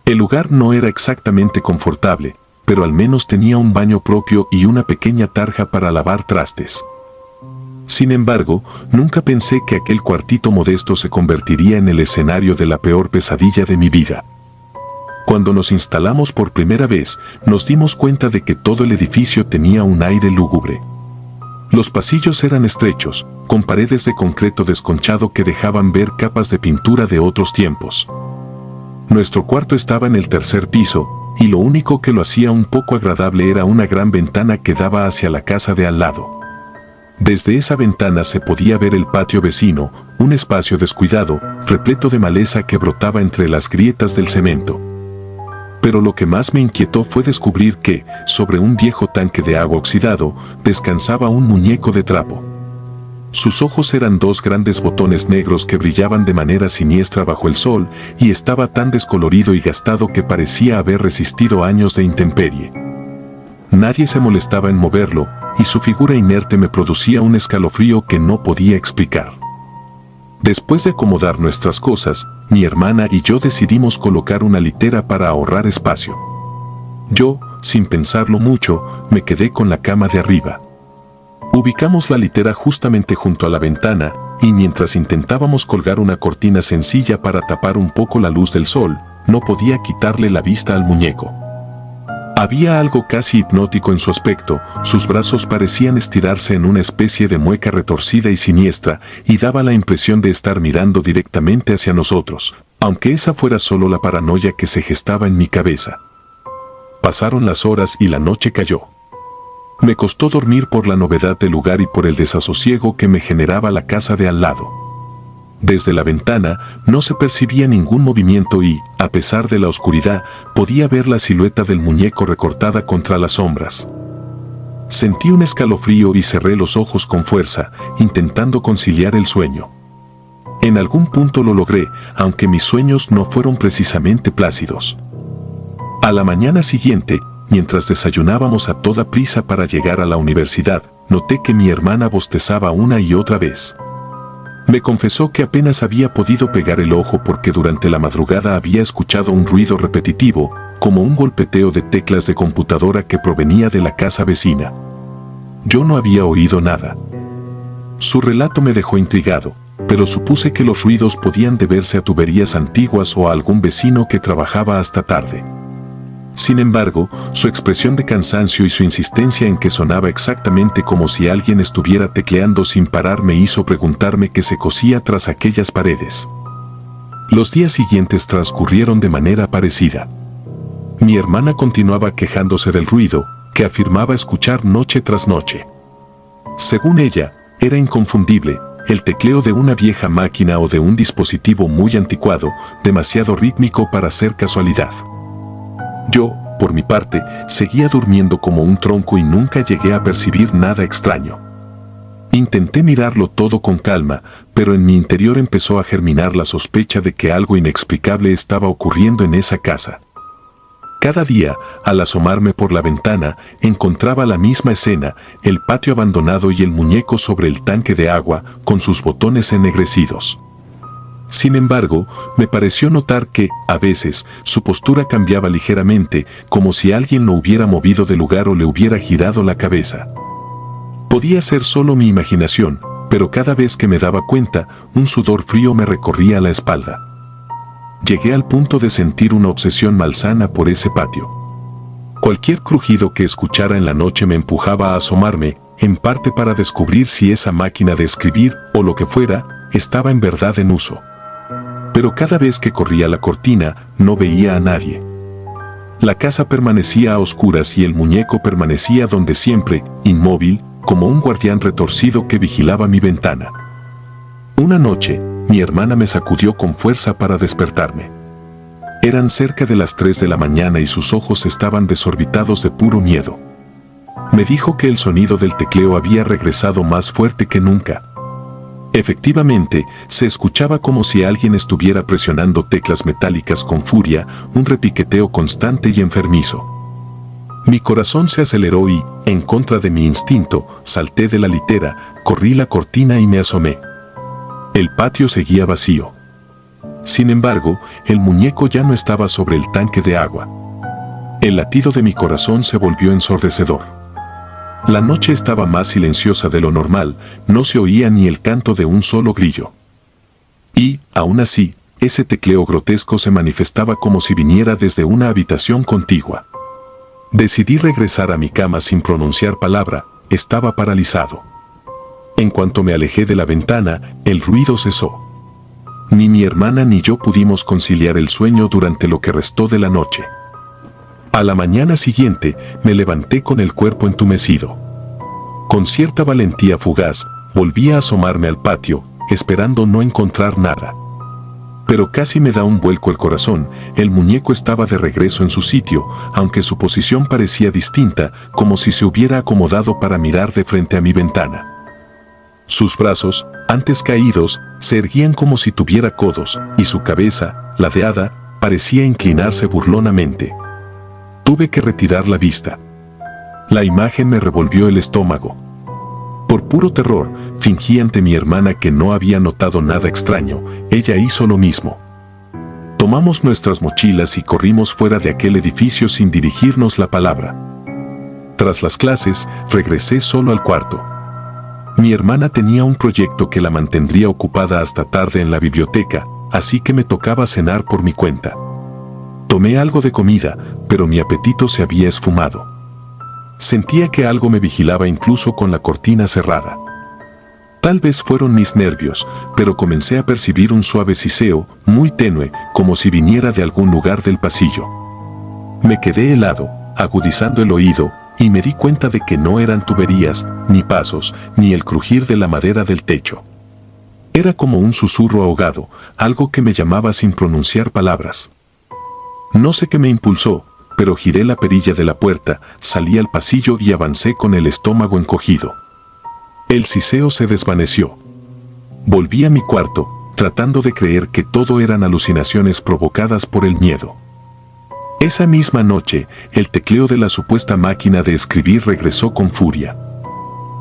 El lugar no era exactamente confortable, pero al menos tenía un baño propio y una pequeña tarja para lavar trastes. Sin embargo, nunca pensé que aquel cuartito modesto se convertiría en el escenario de la peor pesadilla de mi vida. Cuando nos instalamos por primera vez, nos dimos cuenta de que todo el edificio tenía un aire lúgubre. Los pasillos eran estrechos, con paredes de concreto desconchado que dejaban ver capas de pintura de otros tiempos. Nuestro cuarto estaba en el tercer piso, y lo único que lo hacía un poco agradable era una gran ventana que daba hacia la casa de al lado. Desde esa ventana se podía ver el patio vecino, un espacio descuidado, repleto de maleza que brotaba entre las grietas del cemento. Pero lo que más me inquietó fue descubrir que, sobre un viejo tanque de agua oxidado, descansaba un muñeco de trapo. Sus ojos eran dos grandes botones negros que brillaban de manera siniestra bajo el sol, y estaba tan descolorido y gastado que parecía haber resistido años de intemperie. Nadie se molestaba en moverlo, y su figura inerte me producía un escalofrío que no podía explicar. Después de acomodar nuestras cosas, mi hermana y yo decidimos colocar una litera para ahorrar espacio. Yo, sin pensarlo mucho, me quedé con la cama de arriba. Ubicamos la litera justamente junto a la ventana, y mientras intentábamos colgar una cortina sencilla para tapar un poco la luz del sol, no podía quitarle la vista al muñeco. Había algo casi hipnótico en su aspecto, sus brazos parecían estirarse en una especie de mueca retorcida y siniestra, y daba la impresión de estar mirando directamente hacia nosotros, aunque esa fuera solo la paranoia que se gestaba en mi cabeza. Pasaron las horas y la noche cayó. Me costó dormir por la novedad del lugar y por el desasosiego que me generaba la casa de al lado. Desde la ventana no se percibía ningún movimiento y, a pesar de la oscuridad, podía ver la silueta del muñeco recortada contra las sombras. Sentí un escalofrío y cerré los ojos con fuerza, intentando conciliar el sueño. En algún punto lo logré, aunque mis sueños no fueron precisamente plácidos. A la mañana siguiente, mientras desayunábamos a toda prisa para llegar a la universidad, noté que mi hermana bostezaba una y otra vez. Me confesó que apenas había podido pegar el ojo porque durante la madrugada había escuchado un ruido repetitivo, como un golpeteo de teclas de computadora que provenía de la casa vecina. Yo no había oído nada. Su relato me dejó intrigado, pero supuse que los ruidos podían deberse a tuberías antiguas o a algún vecino que trabajaba hasta tarde. Sin embargo, su expresión de cansancio y su insistencia en que sonaba exactamente como si alguien estuviera tecleando sin parar me hizo preguntarme qué se cosía tras aquellas paredes. Los días siguientes transcurrieron de manera parecida. Mi hermana continuaba quejándose del ruido, que afirmaba escuchar noche tras noche. Según ella, era inconfundible, el tecleo de una vieja máquina o de un dispositivo muy anticuado, demasiado rítmico para ser casualidad. Yo, por mi parte, seguía durmiendo como un tronco y nunca llegué a percibir nada extraño. Intenté mirarlo todo con calma, pero en mi interior empezó a germinar la sospecha de que algo inexplicable estaba ocurriendo en esa casa. Cada día, al asomarme por la ventana, encontraba la misma escena, el patio abandonado y el muñeco sobre el tanque de agua, con sus botones ennegrecidos. Sin embargo, me pareció notar que, a veces, su postura cambiaba ligeramente, como si alguien lo hubiera movido de lugar o le hubiera girado la cabeza. Podía ser solo mi imaginación, pero cada vez que me daba cuenta, un sudor frío me recorría la espalda. Llegué al punto de sentir una obsesión malsana por ese patio. Cualquier crujido que escuchara en la noche me empujaba a asomarme, en parte para descubrir si esa máquina de escribir, o lo que fuera, estaba en verdad en uso. Pero cada vez que corría la cortina, no veía a nadie. La casa permanecía a oscuras y el muñeco permanecía donde siempre, inmóvil, como un guardián retorcido que vigilaba mi ventana. Una noche, mi hermana me sacudió con fuerza para despertarme. Eran cerca de las 3 de la mañana y sus ojos estaban desorbitados de puro miedo. Me dijo que el sonido del tecleo había regresado más fuerte que nunca. Efectivamente, se escuchaba como si alguien estuviera presionando teclas metálicas con furia, un repiqueteo constante y enfermizo. Mi corazón se aceleró y, en contra de mi instinto, salté de la litera, corrí la cortina y me asomé. El patio seguía vacío. Sin embargo, el muñeco ya no estaba sobre el tanque de agua. El latido de mi corazón se volvió ensordecedor. La noche estaba más silenciosa de lo normal, no se oía ni el canto de un solo grillo. Y, aún así, ese tecleo grotesco se manifestaba como si viniera desde una habitación contigua. Decidí regresar a mi cama sin pronunciar palabra, estaba paralizado. En cuanto me alejé de la ventana, el ruido cesó. Ni mi hermana ni yo pudimos conciliar el sueño durante lo que restó de la noche. A la mañana siguiente, me levanté con el cuerpo entumecido. Con cierta valentía fugaz, volví a asomarme al patio, esperando no encontrar nada. Pero casi me da un vuelco el corazón. El muñeco estaba de regreso en su sitio, aunque su posición parecía distinta, como si se hubiera acomodado para mirar de frente a mi ventana. Sus brazos, antes caídos, se erguían como si tuviera codos, y su cabeza, ladeada, parecía inclinarse burlonamente. Tuve que retirar la vista. La imagen me revolvió el estómago. Por puro terror, fingí ante mi hermana que no había notado nada extraño. Ella hizo lo mismo. Tomamos nuestras mochilas y corrimos fuera de aquel edificio sin dirigirnos la palabra. Tras las clases, regresé solo al cuarto. Mi hermana tenía un proyecto que la mantendría ocupada hasta tarde en la biblioteca, así que me tocaba cenar por mi cuenta. Tomé algo de comida, pero mi apetito se había esfumado. Sentía que algo me vigilaba incluso con la cortina cerrada. Tal vez fueron mis nervios, pero comencé a percibir un suave siseo, muy tenue, como si viniera de algún lugar del pasillo. Me quedé helado, agudizando el oído, y me di cuenta de que no eran tuberías, ni pasos, ni el crujir de la madera del techo. Era como un susurro ahogado, algo que me llamaba sin pronunciar palabras. No sé qué me impulsó, pero giré la perilla de la puerta, salí al pasillo y avancé con el estómago encogido. El siseo se desvaneció. Volví a mi cuarto, tratando de creer que todo eran alucinaciones provocadas por el miedo. Esa misma noche, el tecleo de la supuesta máquina de escribir regresó con furia.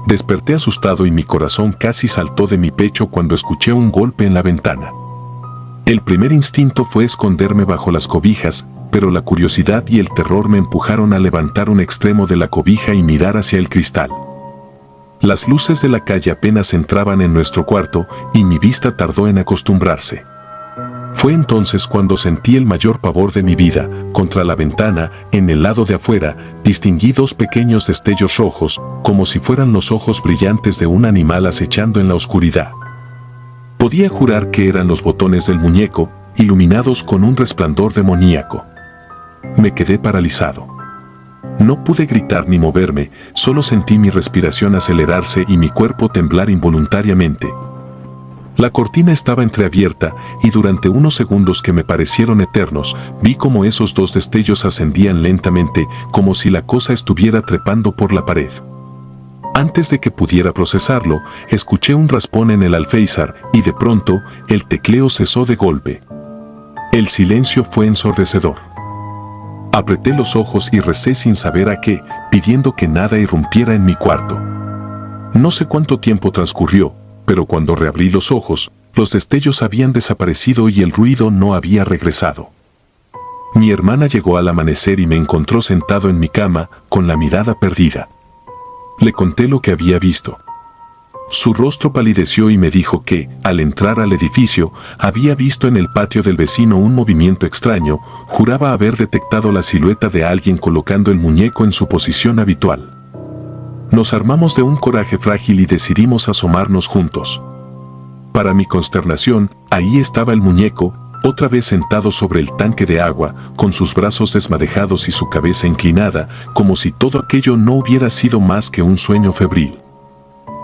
Desperté asustado y mi corazón casi saltó de mi pecho cuando escuché un golpe en la ventana. El primer instinto fue esconderme bajo las cobijas, pero la curiosidad y el terror me empujaron a levantar un extremo de la cobija y mirar hacia el cristal. Las luces de la calle apenas entraban en nuestro cuarto y mi vista tardó en acostumbrarse. Fue entonces cuando sentí el mayor pavor de mi vida. Contra la ventana, en el lado de afuera, distinguí dos pequeños destellos rojos, como si fueran los ojos brillantes de un animal acechando en la oscuridad. Podía jurar que eran los botones del muñeco, iluminados con un resplandor demoníaco. Me quedé paralizado. No pude gritar ni moverme, solo sentí mi respiración acelerarse y mi cuerpo temblar involuntariamente. La cortina estaba entreabierta y durante unos segundos que me parecieron eternos, vi como esos dos destellos ascendían lentamente, como si la cosa estuviera trepando por la pared. Antes de que pudiera procesarlo, escuché un raspón en el alféizar y de pronto, el tecleo cesó de golpe. El silencio fue ensordecedor. Apreté los ojos y recé sin saber a qué, pidiendo que nada irrumpiera en mi cuarto. No sé cuánto tiempo transcurrió, pero cuando reabrí los ojos, los destellos habían desaparecido y el ruido no había regresado. Mi hermana llegó al amanecer y me encontró sentado en mi cama, con la mirada perdida. Le conté lo que había visto. Su rostro palideció y me dijo que, al entrar al edificio, había visto en el patio del vecino un movimiento extraño. Juraba haber detectado la silueta de alguien colocando el muñeco en su posición habitual. Nos armamos de un coraje frágil y decidimos asomarnos juntos. Para mi consternación, ahí estaba el muñeco, otra vez sentado sobre el tanque de agua, con sus brazos desmadejados y su cabeza inclinada, como si todo aquello no hubiera sido más que un sueño febril.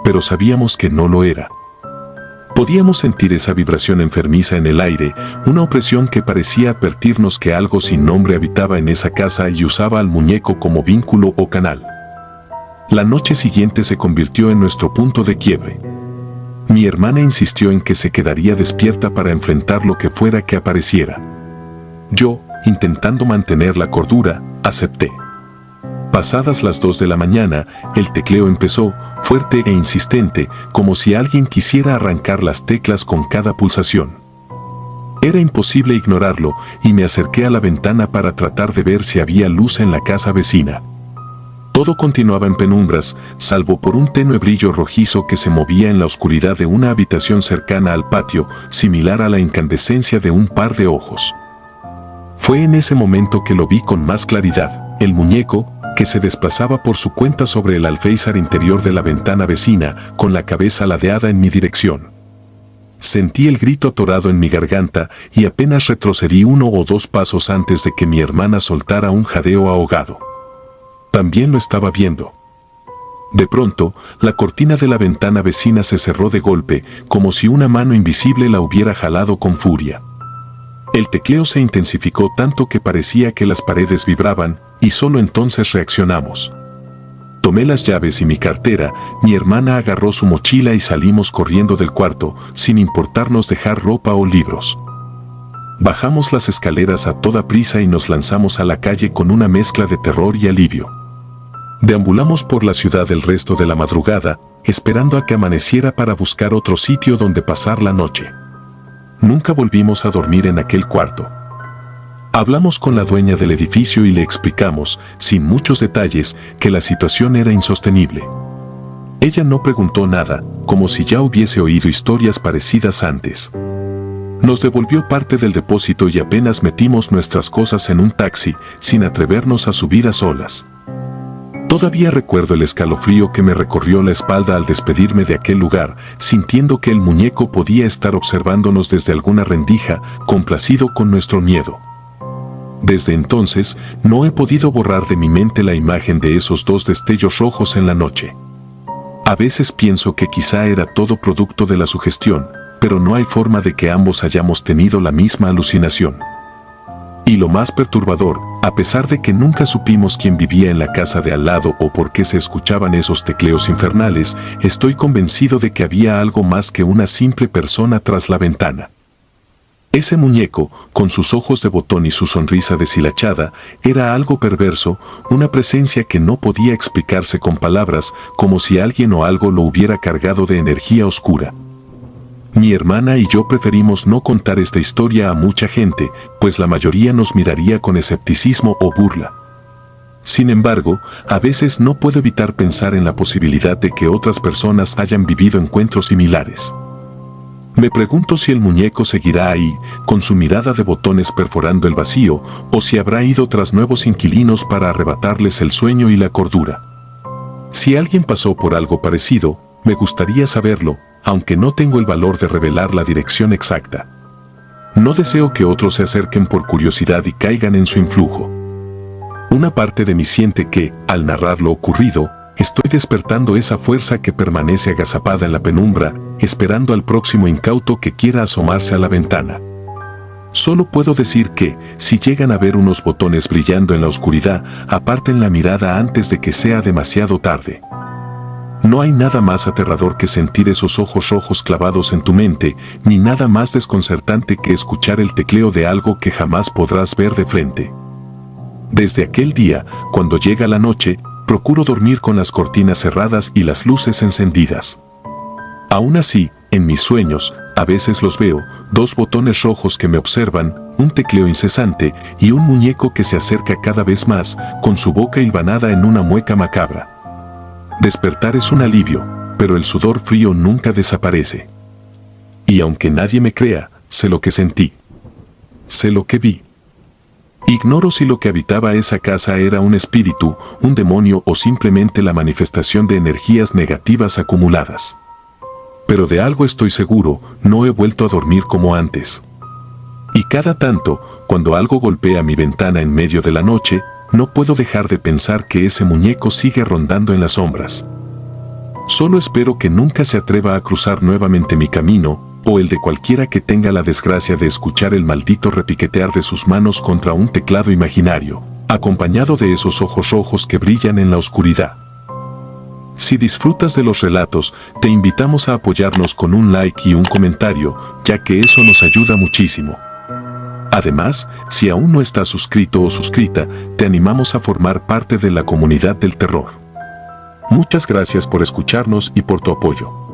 Pero sabíamos que no lo era. Podíamos sentir esa vibración enfermiza en el aire, una opresión que parecía advertirnos que algo sin nombre habitaba en esa casa y usaba al muñeco como vínculo o canal. La noche siguiente se convirtió en nuestro punto de quiebre. Mi hermana insistió en que se quedaría despierta para enfrentar lo que fuera que apareciera. Yo, intentando mantener la cordura, acepté. Pasadas las 2 de la mañana, el tecleo empezó, fuerte e insistente, como si alguien quisiera arrancar las teclas con cada pulsación. Era imposible ignorarlo y me acerqué a la ventana para tratar de ver si había luz en la casa vecina. Todo continuaba en penumbras, salvo por un tenue brillo rojizo que se movía en la oscuridad de una habitación cercana al patio, similar a la incandescencia de un par de ojos. Fue en ese momento que lo vi con más claridad. El muñeco, que se desplazaba por su cuenta sobre el alféizar interior de la ventana vecina, con la cabeza ladeada en mi dirección. Sentí el grito atorado en mi garganta y apenas retrocedí 1 o 2 pasos antes de que mi hermana soltara un jadeo ahogado. También lo estaba viendo. De pronto, la cortina de la ventana vecina se cerró de golpe, como si una mano invisible la hubiera jalado con furia. El tecleo se intensificó tanto que parecía que las paredes vibraban, y solo entonces reaccionamos. Tomé las llaves y mi cartera, mi hermana agarró su mochila y salimos corriendo del cuarto, sin importarnos dejar ropa o libros. Bajamos las escaleras a toda prisa y nos lanzamos a la calle con una mezcla de terror y alivio. Deambulamos por la ciudad el resto de la madrugada, esperando a que amaneciera para buscar otro sitio donde pasar la noche. Nunca volvimos a dormir en aquel cuarto. Hablamos con la dueña del edificio y le explicamos, sin muchos detalles, que la situación era insostenible. Ella no preguntó nada, como si ya hubiese oído historias parecidas antes. Nos devolvió parte del depósito y apenas metimos nuestras cosas en un taxi, sin atrevernos a subir a solas. Todavía recuerdo el escalofrío que me recorrió la espalda al despedirme de aquel lugar, sintiendo que el muñeco podía estar observándonos desde alguna rendija, complacido con nuestro miedo. Desde entonces, no he podido borrar de mi mente la imagen de esos dos destellos rojos en la noche. A veces pienso que quizá era todo producto de la sugestión, pero no hay forma de que ambos hayamos tenido la misma alucinación. Y lo más perturbador, a pesar de que nunca supimos quién vivía en la casa de al lado o por qué se escuchaban esos tecleos infernales, estoy convencido de que había algo más que una simple persona tras la ventana. Ese muñeco, con sus ojos de botón y su sonrisa deshilachada, era algo perverso, una presencia que no podía explicarse con palabras, como si alguien o algo lo hubiera cargado de energía oscura. Mi hermana y yo preferimos no contar esta historia a mucha gente, pues la mayoría nos miraría con escepticismo o burla. Sin embargo, a veces no puedo evitar pensar en la posibilidad de que otras personas hayan vivido encuentros similares. Me pregunto si el muñeco seguirá ahí, con su mirada de botones perforando el vacío, o si habrá ido tras nuevos inquilinos para arrebatarles el sueño y la cordura. Si alguien pasó por algo parecido, me gustaría saberlo, aunque no tengo el valor de revelar la dirección exacta. No deseo que otros se acerquen por curiosidad y caigan en su influjo. Una parte de mí siente que, al narrar lo ocurrido, estoy despertando esa fuerza que permanece agazapada en la penumbra, esperando al próximo incauto que quiera asomarse a la ventana. Solo puedo decir que, si llegan a ver unos botones brillando en la oscuridad, aparten la mirada antes de que sea demasiado tarde. No hay nada más aterrador que sentir esos ojos rojos clavados en tu mente, ni nada más desconcertante que escuchar el tecleo de algo que jamás podrás ver de frente. Desde aquel día, cuando llega la noche, procuro dormir con las cortinas cerradas y las luces encendidas. Aún así, en mis sueños, a veces los veo, dos botones rojos que me observan, un tecleo incesante y un muñeco que se acerca cada vez más, con su boca hilvanada en una mueca macabra. Despertar es un alivio, pero el sudor frío nunca desaparece. Y aunque nadie me crea, sé lo que sentí. Sé lo que vi. Ignoro si lo que habitaba esa casa era un espíritu, un demonio o simplemente la manifestación de energías negativas acumuladas. Pero de algo estoy seguro, no he vuelto a dormir como antes. Y cada tanto, cuando algo golpea mi ventana en medio de la noche, no puedo dejar de pensar que ese muñeco sigue rondando en las sombras. Solo espero que nunca se atreva a cruzar nuevamente mi camino, o el de cualquiera que tenga la desgracia de escuchar el maldito repiquetear de sus manos contra un teclado imaginario, acompañado de esos ojos rojos que brillan en la oscuridad. Si disfrutas de los relatos, te invitamos a apoyarnos con un like y un comentario, ya que eso nos ayuda muchísimo. Además, si aún no estás suscrito o suscrita, te animamos a formar parte de la comunidad del terror. Muchas gracias por escucharnos y por tu apoyo.